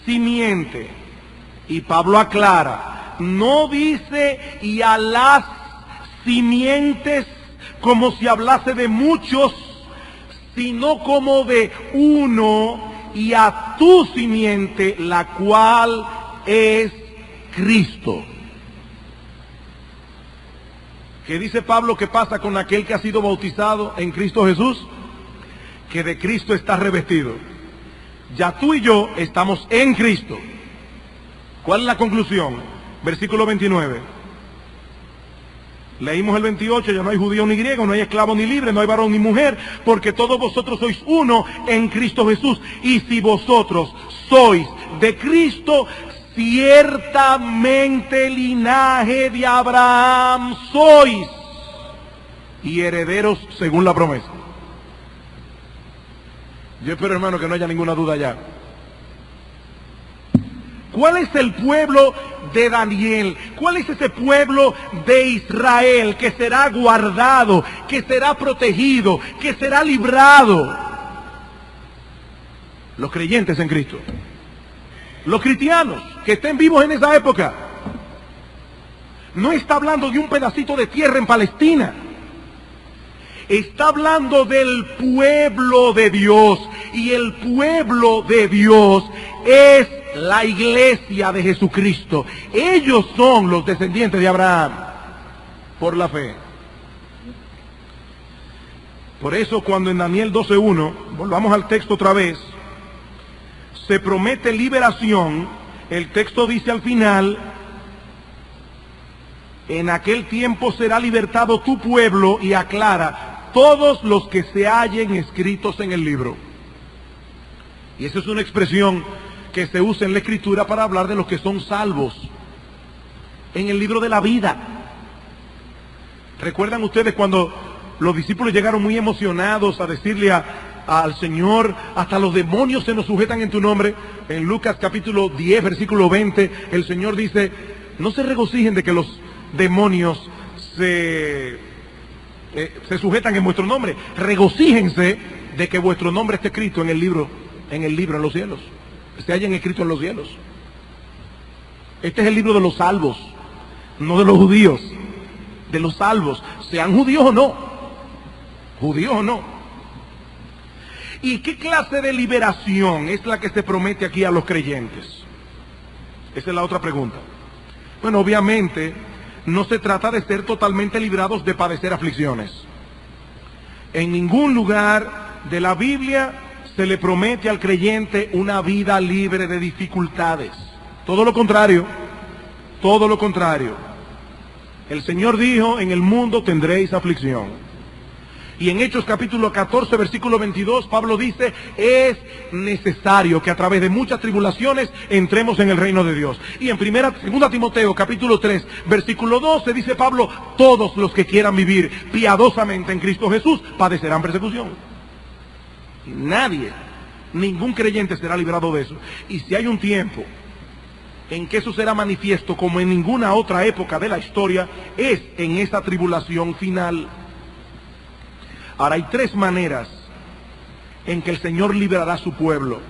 [SPEAKER 1] simiente. Y Pablo aclara, no dice y a las simientes como si hablase de muchos, sino como de uno, y a tu simiente, la cual es Cristo. ¿Qué dice Pablo que pasa con aquel que ha sido bautizado en Cristo Jesús? Que de Cristo está revestido. Ya tú y yo estamos en Cristo. ¿Cuál es la conclusión? Versículo 29. Leímos el 28, ya no hay judío ni griego, no hay esclavo ni libre, no hay varón ni mujer, porque todos vosotros sois uno en Cristo Jesús. Y si vosotros sois de Cristo, ciertamente linaje de Abraham sois, y herederos según la promesa. Yo espero, hermano, que no haya ninguna duda ya. ¿Cuál es el pueblo de Daniel? ¿Cuál es ese pueblo de Israel que será guardado, que será protegido, que será librado? Los creyentes en Cristo. Los cristianos que estén vivos en esa época. No está hablando de un pedacito de tierra en Palestina. Está hablando del pueblo de Dios. Y el pueblo de Dios es la iglesia de Jesucristo. Ellos son los descendientes de Abraham por la fe. Por eso cuando en Daniel 12:1, volvamos al texto otra vez, se promete liberación, el texto dice al final: en aquel tiempo será libertado tu pueblo, y aclara, todos los que se hallen escritos en el libro. Y esa es una expresión que se usa en la Escritura para hablar de los que son salvos en el libro de la vida. ¿Recuerdan ustedes cuando los discípulos llegaron muy emocionados a decirle al Señor: hasta los demonios se nos sujetan en tu nombre? En Lucas capítulo 10, versículo 20, el Señor dice: no se regocijen de que los demonios se sujetan en vuestro nombre, regocíjense de que vuestro nombre esté escrito en el libro en los cielos, se hayan escrito en los cielos. Este es el libro de los salvos, no de los judíos, de los salvos, sean judíos o no, judíos o no. ¿Y qué clase de liberación es la que se promete aquí a los creyentes? Esa es la otra pregunta. Bueno, obviamente no se trata de ser totalmente librados de padecer aflicciones. En ningún lugar de la Biblia se le promete al creyente una vida libre de dificultades. Todo lo contrario, todo lo contrario. El Señor dijo: en el mundo tendréis aflicción. Y en Hechos capítulo 14, versículo 22, Pablo dice, es necesario que a través de muchas tribulaciones entremos en el reino de Dios. Y en 2 Timoteo capítulo 3, versículo 12, dice Pablo, todos los que quieran vivir piadosamente en Cristo Jesús padecerán persecución. Nadie, ningún creyente será librado de eso. Y si hay un tiempo en que eso será manifiesto como en ninguna otra época de la historia, es en esa tribulación final. Ahora hay tres maneras en que el Señor librará a su pueblo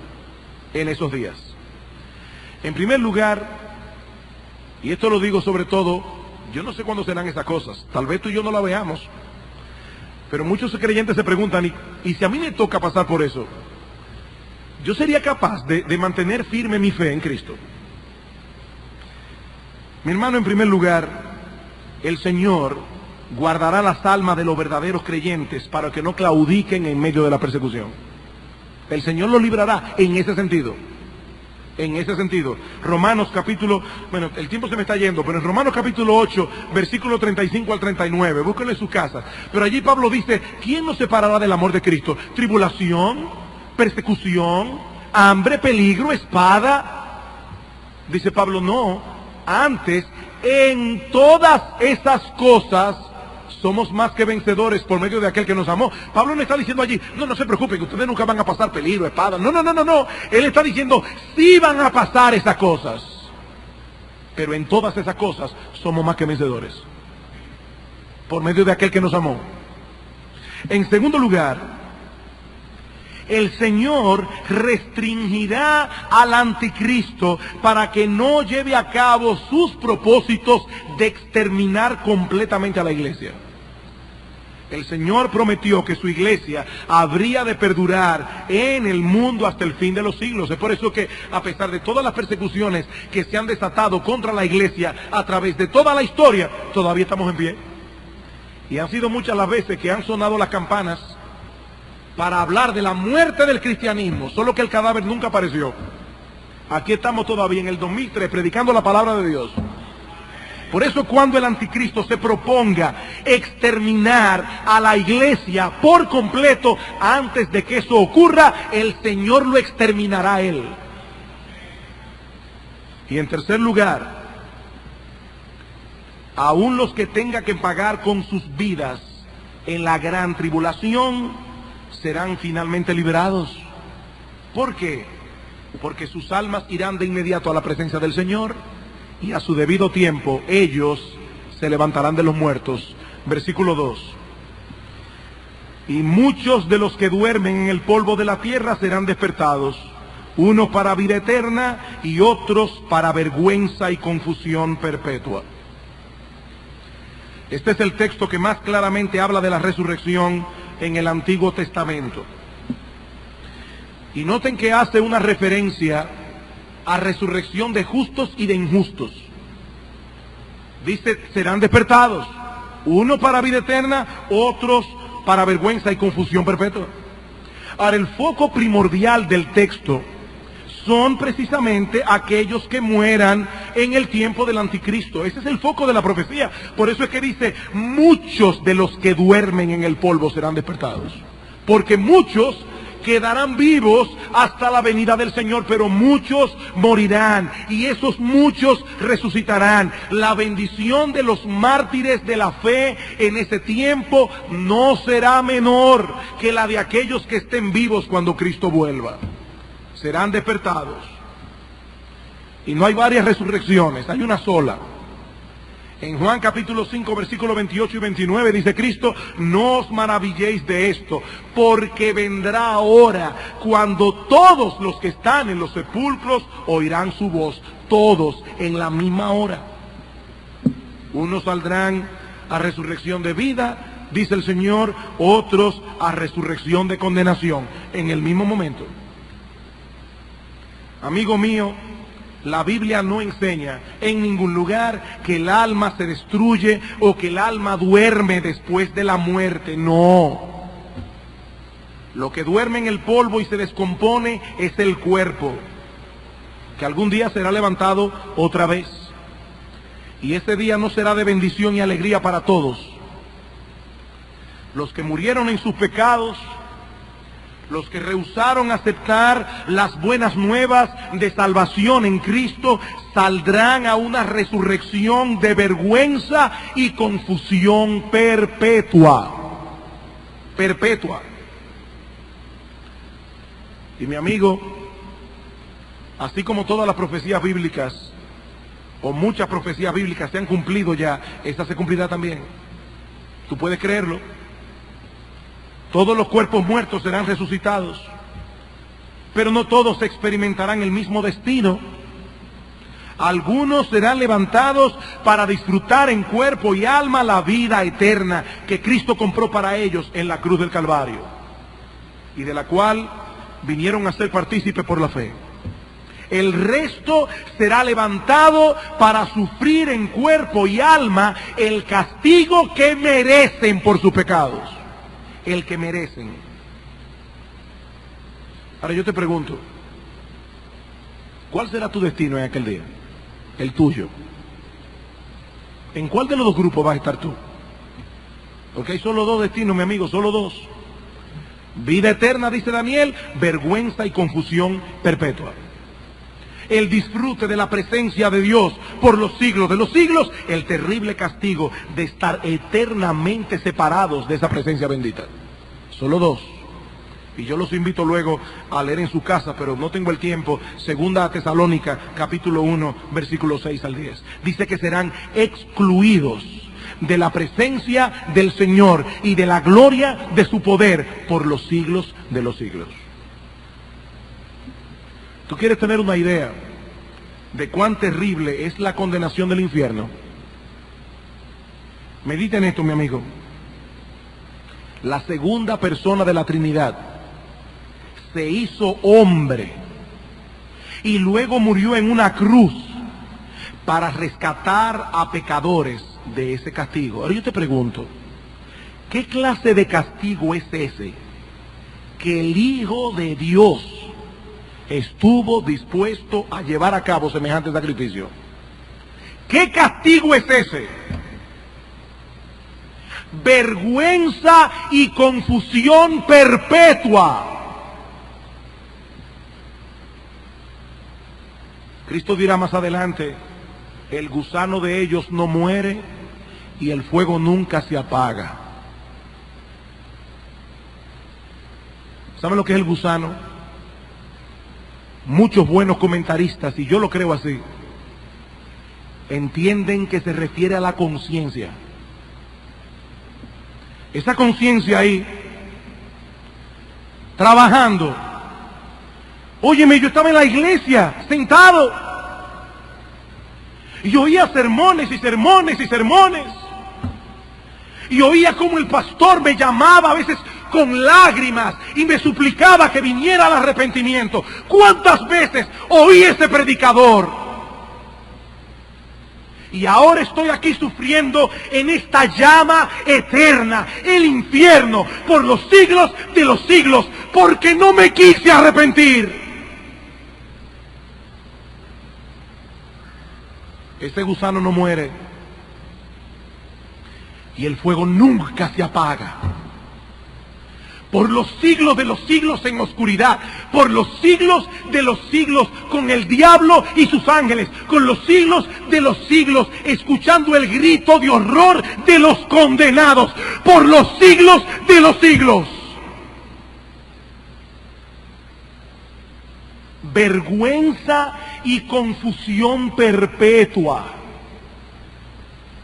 [SPEAKER 1] en esos días. En primer lugar, y esto lo digo sobre todo, yo no sé cuándo serán esas cosas, tal vez tú y yo no la veamos, pero muchos creyentes se preguntan, ¿y si a mí me toca pasar por eso? ¿Yo sería capaz de mantener firme mi fe en Cristo? Mi hermano, en primer lugar, el Señor guardará las almas de los verdaderos creyentes para que no claudiquen en medio de la persecución. El Señor los librará en ese sentido. En ese sentido. Romanos capítulo, bueno, el tiempo se me está yendo, pero en Romanos capítulo 8, versículo 35 al 39, búsquenlo en sus casas. Pero allí Pablo dice, ¿quién nos separará del amor de Cristo? ¿Tribulación? ¿Persecución? ¿Hambre? ¿Peligro? ¿Espada? Dice Pablo, no. Antes, en todas esas cosas, somos más que vencedores por medio de aquel que nos amó. Pablo no está diciendo allí, no se preocupen, que ustedes nunca van a pasar peligro, espada. No. Él está diciendo, sí van a pasar esas cosas. Pero en todas esas cosas somos más que vencedores. Por medio de aquel que nos amó. En segundo lugar, el Señor restringirá al anticristo para que no lleve a cabo sus propósitos de exterminar completamente a la iglesia. El Señor prometió que su iglesia habría de perdurar en el mundo hasta el fin de los siglos. Es por eso que, a pesar de todas las persecuciones que se han desatado contra la iglesia a través de toda la historia, todavía estamos en pie. Y han sido muchas las veces que han sonado las campanas para hablar de la muerte del cristianismo, solo que el cadáver nunca apareció. Aquí estamos todavía en el 2003 predicando la palabra de Dios. Por eso cuando el anticristo se proponga exterminar a la iglesia por completo, antes de que eso ocurra, el Señor lo exterminará a él. Y en tercer lugar, aún los que tengan que pagar con sus vidas en la gran tribulación, serán finalmente liberados. ¿Por qué? Porque sus almas irán de inmediato a la presencia del Señor y a su debido tiempo ellos se levantarán de los muertos. Versículo 2. Y muchos de los que duermen en el polvo de la tierra serán despertados, unos para vida eterna y otros para vergüenza y confusión perpetua. Este es el texto que más claramente habla de la resurrección en el Antiguo Testamento. Y noten que hace una referencia a resurrección de justos y de injustos. Dice, serán despertados, uno para vida eterna, otros para vergüenza y confusión perpetua. Ahora, el foco primordial del texto son precisamente aquellos que mueran en el tiempo del anticristo. Ese es el foco de la profecía. Por eso es que dice, muchos de los que duermen en el polvo serán despertados. Porque muchos quedarán vivos hasta la venida del Señor, pero muchos morirán y esos muchos resucitarán. La bendición de los mártires de la fe en ese tiempo no será menor que la de aquellos que estén vivos cuando Cristo vuelva. Serán despertados. Y no hay varias resurrecciones, hay una sola. En Juan capítulo 5, versículos 28 y 29 dice Cristo, no os maravilléis de esto, porque vendrá hora cuando todos los que están en los sepulcros oirán su voz, todos en la misma hora. Unos saldrán a resurrección de vida, dice el Señor, otros a resurrección de condenación, en el mismo momento. Amigo mío, la Biblia no enseña en ningún lugar que el alma se destruye o que el alma duerme después de la muerte. No. Lo que duerme en el polvo y se descompone es el cuerpo, que algún día será levantado otra vez. Y ese día no será de bendición y alegría para todos, Los que murieron en sus pecados, los que rehusaron aceptar las buenas nuevas de salvación en Cristo, saldrán a una resurrección de vergüenza y confusión perpetua. Perpetua. Y mi amigo, así como todas las profecías bíblicas, o muchas profecías bíblicas se han cumplido ya, esta se cumplirá también. Tú puedes creerlo. Todos los cuerpos muertos serán resucitados, pero no todos experimentarán el mismo destino. Algunos serán levantados para disfrutar en cuerpo y alma la vida eterna que Cristo compró para ellos en la cruz del Calvario, y de la cual vinieron a ser partícipes por la fe. El resto será levantado para sufrir en cuerpo y alma el castigo que merecen por sus pecados. El que merecen. Ahora yo te pregunto, ¿cuál será tu destino en aquel día? El tuyo. ¿En cuál de los dos grupos vas a estar tú? Porque hay solo dos destinos, mi amigo, solo dos. Vida eterna, dice Daniel, vergüenza y confusión perpetua. El disfrute de la presencia de Dios por los siglos de los siglos, el terrible castigo de estar eternamente separados de esa presencia bendita. Solo dos. Y yo los invito luego a leer en su casa, pero no tengo el tiempo. Segunda a Tesalónica, capítulo 1, versículos 6 al 10. Dice que serán excluidos de la presencia del Señor y de la gloria de su poder por los siglos de los siglos. ¿Tú quieres tener una idea de cuán terrible es la condenación del infierno? Medita en esto, mi amigo. La segunda persona de la Trinidad se hizo hombre y luego murió en una cruz para rescatar a pecadores de ese castigo. Ahora yo te pregunto, ¿qué clase de castigo es ese que el Hijo de Dios estuvo dispuesto a llevar a cabo semejante sacrificio? ¿Qué castigo es ese? Vergüenza y confusión perpetua. Cristo dirá más adelante, el gusano de ellos no muere y el fuego nunca se apaga. ¿Saben lo que es el gusano? Muchos buenos comentaristas, y yo lo creo así, entienden que se refiere a la conciencia. Esa conciencia ahí, trabajando. Óyeme, yo estaba en la iglesia, sentado, y oía sermones y sermones y sermones, y oía como el pastor me llamaba a veces con lágrimas y me suplicaba que viniera al arrepentimiento. ¿Cuántas veces oí ese predicador? Y ahora estoy aquí sufriendo en esta llama eterna, el infierno, por los siglos de los siglos, porque no me quise arrepentir. Ese gusano no muere y el fuego nunca se apaga. Por los siglos de los siglos en oscuridad, por los siglos de los siglos con el diablo y sus ángeles, con los siglos de los siglos escuchando el grito de horror de los condenados, por los siglos de los siglos. Vergüenza y confusión perpetua.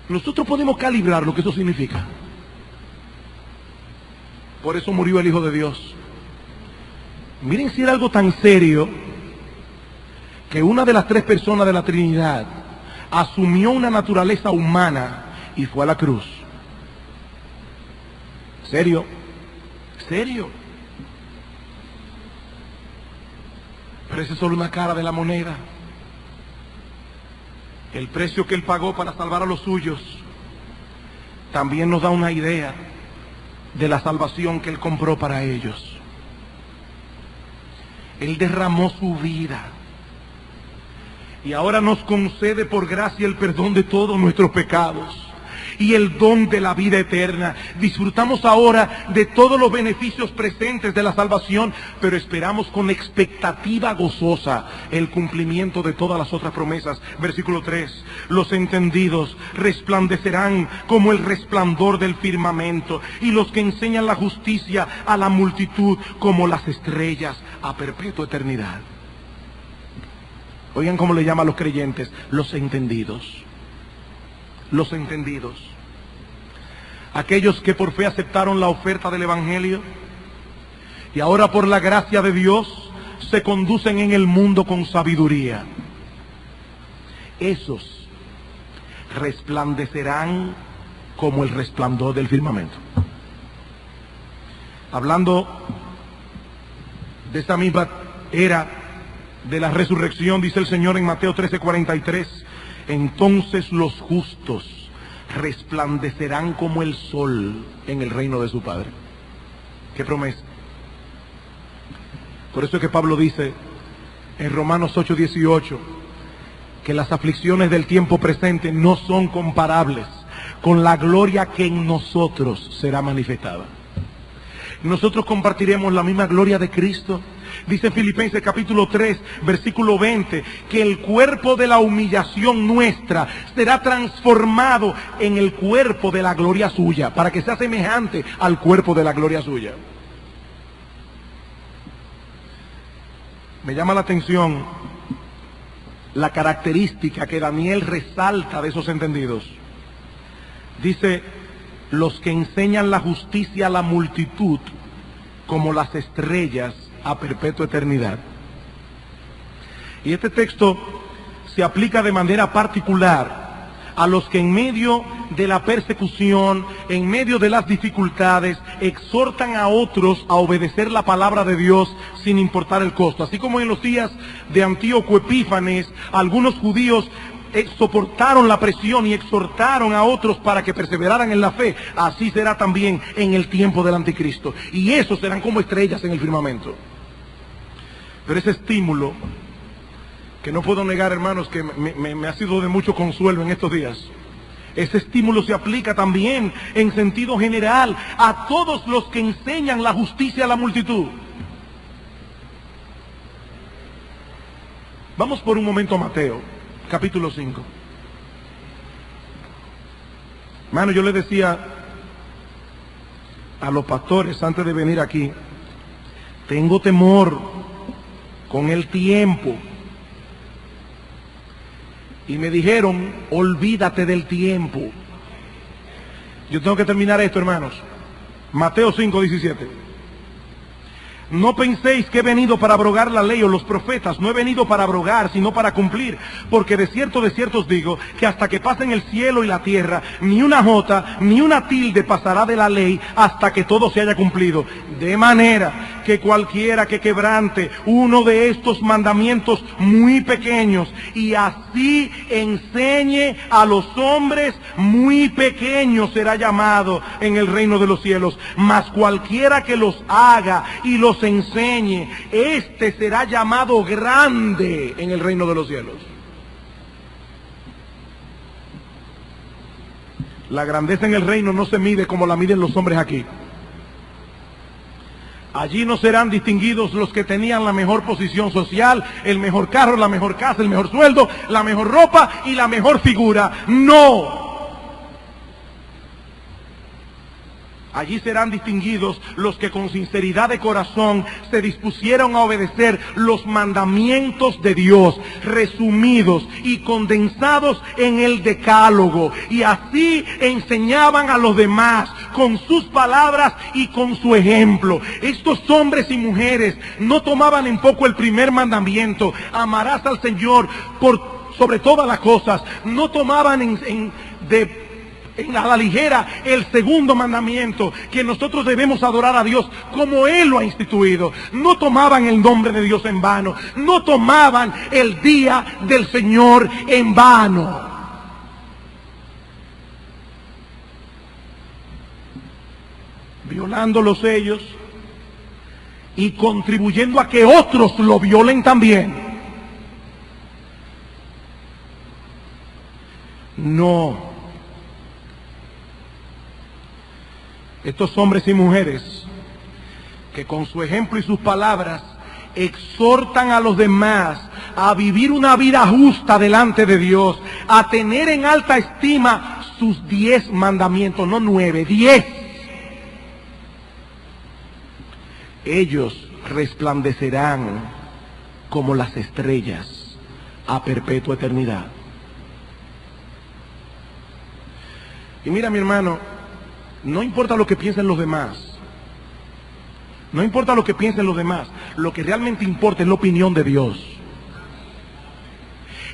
[SPEAKER 1] Nosotros podemos calibrar lo que eso significa. Por eso murió el Hijo de Dios. Miren si era algo tan serio que una de las tres personas de la Trinidad asumió una naturaleza humana y fue a la cruz. ¿Serio? ¿Serio? Pero esa es solo una cara de la moneda. El precio que Él pagó para salvar a los suyos también nos da una idea de la salvación que Él compró para ellos. Él derramó su vida y ahora nos concede por gracia el perdón de todos nuestros pecados.
[SPEAKER 2] y el don de la vida eterna. Disfrutamos ahora de todos los beneficios presentes de la salvación, pero esperamos con expectativa gozosa el cumplimiento de todas las otras promesas. Versículo 3: los entendidos resplandecerán como el resplandor del firmamento, y los que enseñan la justicia a la multitud como las estrellas a perpetua eternidad. Oigan cómo le llama a los creyentes: los entendidos. Los entendidos. Aquellos que por fe aceptaron la oferta del Evangelio y ahora por la gracia de Dios se conducen en el mundo con sabiduría. Esos resplandecerán como el resplandor del firmamento. Hablando de esta misma era de la resurrección, dice el Señor en Mateo 13:43: entonces los justos resplandecerán como el sol en el reino de su Padre. ¡Qué promesa! Por eso es que Pablo dice en Romanos 8:18 que las aflicciones del tiempo presente no son comparables con la gloria que en nosotros será manifestada. Nosotros compartiremos la misma gloria de Cristo. Dice Filipenses capítulo 3, versículo 20, que el cuerpo de la humillación nuestra será transformado en el cuerpo de la gloria suya, para que sea semejante al cuerpo de la gloria suya. Me llama la atención la característica que Daniel resalta de esos entendidos. Dice: los que enseñan la justicia a la multitud como las estrellas a perpetua eternidad. Y este texto se aplica de manera particular a los que en medio de la persecución, en medio de las dificultades, exhortan a otros a obedecer la palabra de Dios sin importar el costo. Así como en los días de Antíoco Epífanes, algunos judíos soportaron la presión y exhortaron a otros para que perseveraran en la fe, así será también en el tiempo del anticristo. Y esos serán como estrellas en el firmamento. Pero ese estímulo, que no puedo negar, hermanos, que me ha sido de mucho consuelo en estos días, ese estímulo se aplica también en sentido general a todos los que enseñan la justicia a la multitud. Vamos por un momento a Mateo capítulo 5. Hermano, yo le decía a los pastores antes de venir aquí, tengo temor con el tiempo. Y me dijeron: olvídate del tiempo. Yo tengo que terminar esto, hermanos. Mateo 5:17. No penséis que he venido para abrogar la ley o los profetas. No he venido para abrogar, sino para cumplir. Porque de cierto os digo, que hasta que pasen el cielo y la tierra, ni una jota, ni una tilde pasará de la ley, hasta que todo se haya cumplido. De manera que cualquiera que quebrante uno de estos mandamientos muy pequeños, y así enseñe a los hombres, muy pequeño será llamado en el reino de los cielos. Mas cualquiera que los haga y los enseñe, este será llamado grande en el reino de los cielos. La grandeza en el reino no se mide como la miden los hombres aquí. Allí no serán distinguidos los que tenían la mejor posición social, el mejor carro, la mejor casa, el mejor sueldo, la mejor ropa y la mejor figura. No. Allí serán distinguidos los que con sinceridad de corazón se dispusieron a obedecer los mandamientos de Dios, resumidos y condensados en el decálogo, y así enseñaban a los demás con sus palabras y con su ejemplo. Estos hombres y mujeres no tomaban en poco el primer mandamiento: amarás al Señor sobre todas las cosas. No tomaban a la ligera el segundo mandamiento, que nosotros debemos adorar a Dios como Él lo ha instituido. No tomaban el nombre de Dios en vano. No tomaban el día del Señor en vano. Violándolos ellos y contribuyendo a que otros lo violen también. Estos hombres y mujeres que con su ejemplo y sus palabras exhortan a los demás a vivir una vida justa delante de Dios, a tener en alta estima sus 10 mandamientos, no 9, 10. Ellos resplandecerán como las estrellas a perpetua eternidad. Y mira, mi hermano, no importa lo que piensen los demás, no importa lo que piensen los demás, lo que realmente importa es la opinión de Dios.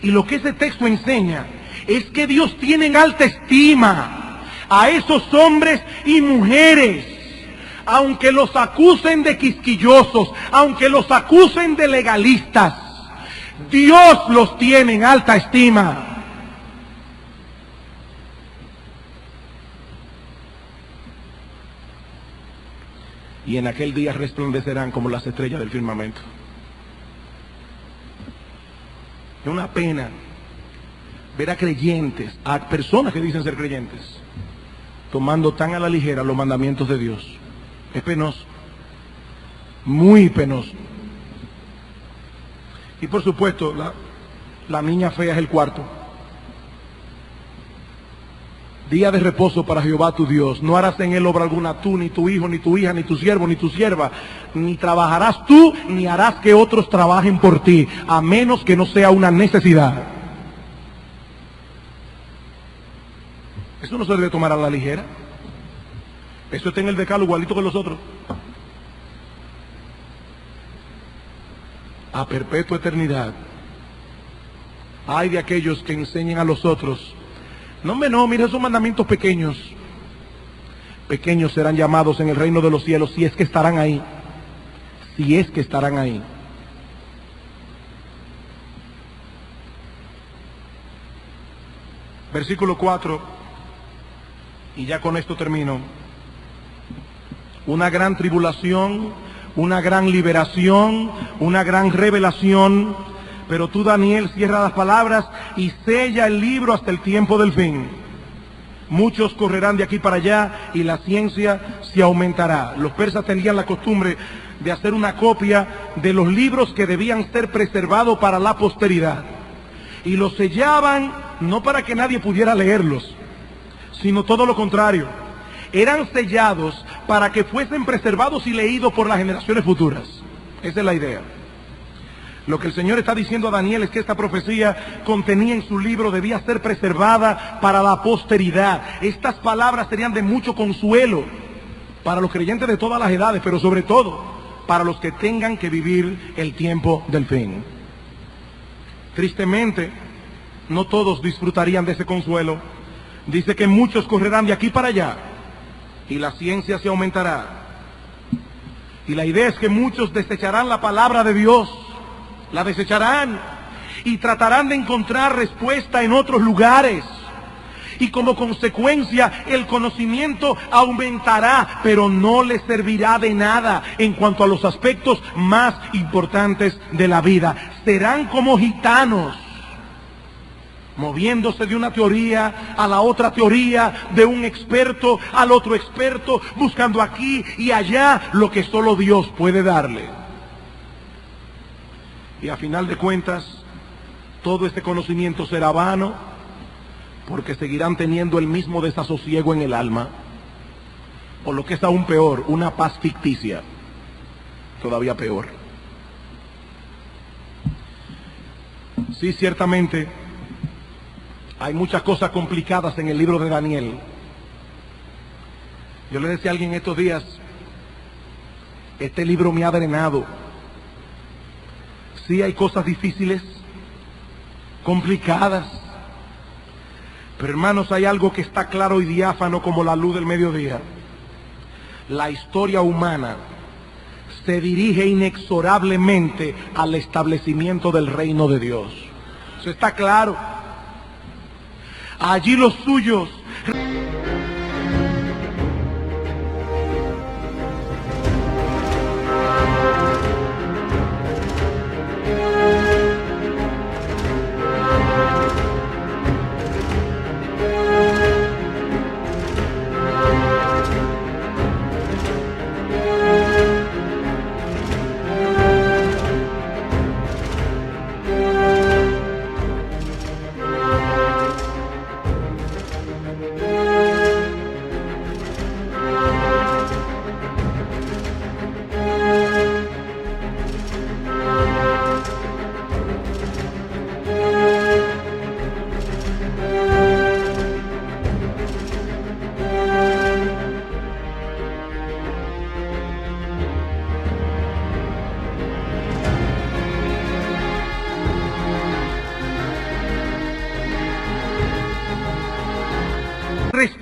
[SPEAKER 2] Y lo que ese texto enseña es que Dios tiene en alta estima a esos hombres y mujeres, aunque los acusen de quisquillosos, aunque los acusen de legalistas, Dios los tiene en alta estima. Y en aquel día resplandecerán como las estrellas del firmamento. Es una pena ver a creyentes, a personas que dicen ser creyentes, tomando tan a la ligera los mandamientos de Dios. Es penoso, muy penoso. Y por supuesto, la niña fea es el cuarto. Día de reposo para Jehová tu Dios. No harás en él obra alguna tú, ni tu hijo, ni tu hija, ni tu siervo, ni tu sierva. Ni trabajarás tú, ni harás que otros trabajen por ti, a menos que no sea una necesidad. Eso no se debe tomar a la ligera. Eso está en el decálogo igualito que los otros. A perpetua eternidad. Ay de aquellos que enseñen a los otros. No, mira esos mandamientos pequeños. Pequeños serán llamados en el reino de los cielos, si es que estarán ahí. Si es que estarán ahí. Versículo 4, y ya con esto termino. Una gran tribulación, una gran liberación, una gran revelación. Pero tú, Daniel, cierra las palabras y sella el libro hasta el tiempo del fin. Muchos correrán de aquí para allá y la ciencia se aumentará. Los persas tenían la costumbre de hacer una copia de los libros que debían ser preservados para la posteridad. Y los sellaban no para que nadie pudiera leerlos, sino todo lo contrario. Eran sellados para que fuesen preservados y leídos por las generaciones futuras. Esa es la idea. Lo que el Señor está diciendo a Daniel es que esta profecía contenía en su libro, debía ser preservada para la posteridad. Estas palabras serían de mucho consuelo para los creyentes de todas las edades, pero sobre todo para los que tengan que vivir el tiempo del fin. Tristemente, no todos disfrutarían de ese consuelo. Dice que muchos correrán de aquí para allá y la ciencia se aumentará. Y la idea es que muchos desecharán la palabra de Dios. La desecharán y tratarán de encontrar respuesta en otros lugares. Y como consecuencia el conocimiento aumentará, pero no les servirá de nada en cuanto a los aspectos más importantes de la vida. Serán como gitanos, moviéndose de una teoría a la otra teoría, de un experto al otro experto, buscando aquí y allá lo que solo Dios puede darle. Y a final de cuentas, todo este conocimiento será vano, porque seguirán teniendo el mismo desasosiego en el alma, o lo que es aún peor, una paz ficticia, todavía peor. Sí, ciertamente, hay muchas cosas complicadas en el libro de Daniel. Yo le decía a alguien estos días, este libro me ha drenado. Sí, hay cosas difíciles, complicadas, pero hermanos, hay algo que está claro y diáfano como la luz del mediodía. La historia humana se dirige inexorablemente al establecimiento del reino de Dios. Eso está claro. Allí los suyos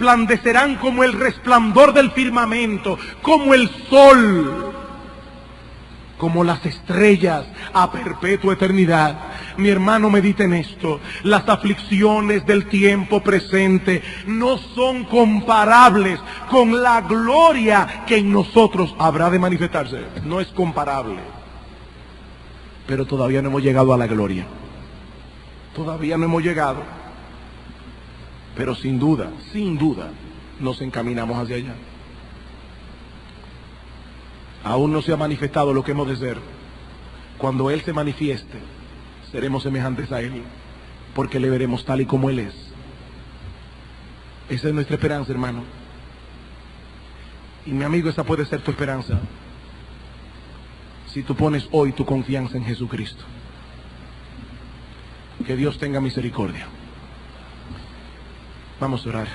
[SPEAKER 2] resplandecerán como el resplandor del firmamento, como el sol, como las estrellas a perpetua eternidad. Mi hermano, medite en esto. Las aflicciones del tiempo presente no son comparables con la gloria que en nosotros habrá de manifestarse. No es comparable. Pero todavía no hemos llegado a la gloria. Todavía no hemos llegado. Pero sin duda, nos encaminamos hacia allá. Aún no se ha manifestado lo que hemos de ser. Cuando Él se manifieste, seremos semejantes a Él, porque le veremos tal y como Él es. Esa es nuestra esperanza, hermano. Y mi amigo, esa puede ser tu esperanza si tú pones hoy tu confianza en Jesucristo. Que Dios tenga misericordia. Vamos a orar.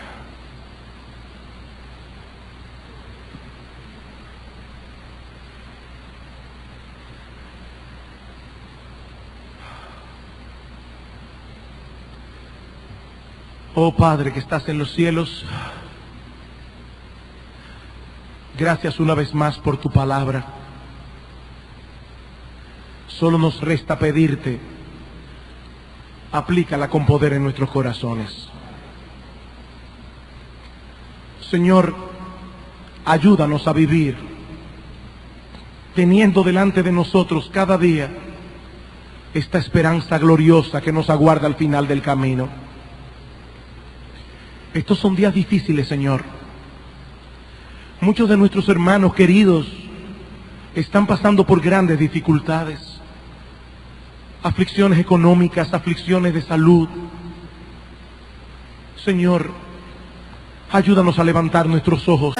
[SPEAKER 2] Oh Padre que estás en los cielos, gracias una vez más por tu palabra. Solo nos resta pedirte, aplícala con poder en nuestros corazones. Señor, ayúdanos a vivir teniendo delante de nosotros cada día esta esperanza gloriosa que nos aguarda al final del camino. Estos son días difíciles, Señor. Muchos de nuestros hermanos queridos están pasando por grandes dificultades, aflicciones económicas, aflicciones de salud. Señor, ayúdanos a levantar nuestros ojos.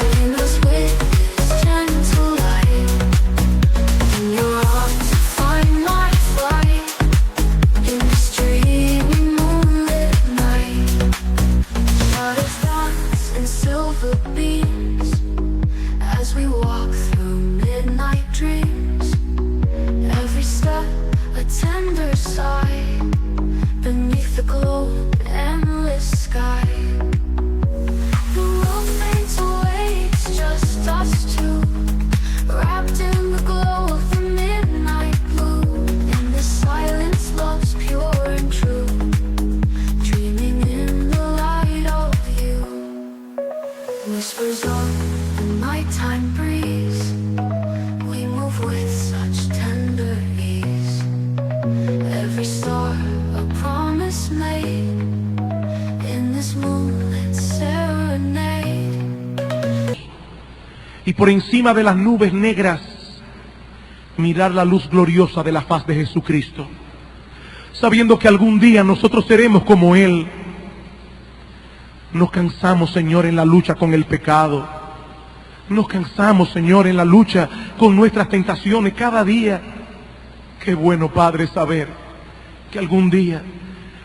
[SPEAKER 2] Y por encima de las nubes negras, mirar la luz gloriosa de la faz de Jesucristo, sabiendo que algún día nosotros seremos como Él. Nos cansamos, Señor, en la lucha con el pecado. Nos cansamos, Señor, en la lucha con nuestras tentaciones cada día. Qué bueno, Padre, saber que algún día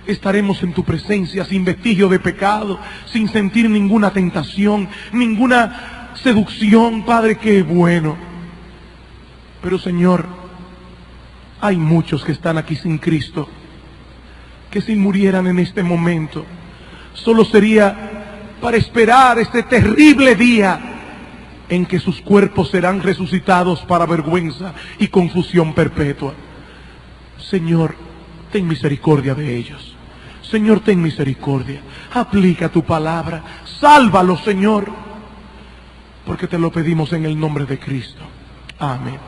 [SPEAKER 2] estaremos en tu presencia sin vestigio de pecado, sin sentir ninguna tentación, ninguna seducción. Padre, qué bueno. Pero Señor, hay muchos que están aquí sin Cristo, que si murieran en este momento, solo sería para esperar este terrible día en que sus cuerpos serán resucitados para vergüenza y confusión perpetua. Señor, ten misericordia de ellos. Señor, ten misericordia. Aplica tu palabra. Sálvalos, Señor, porque te lo pedimos en el nombre de Cristo. Amén.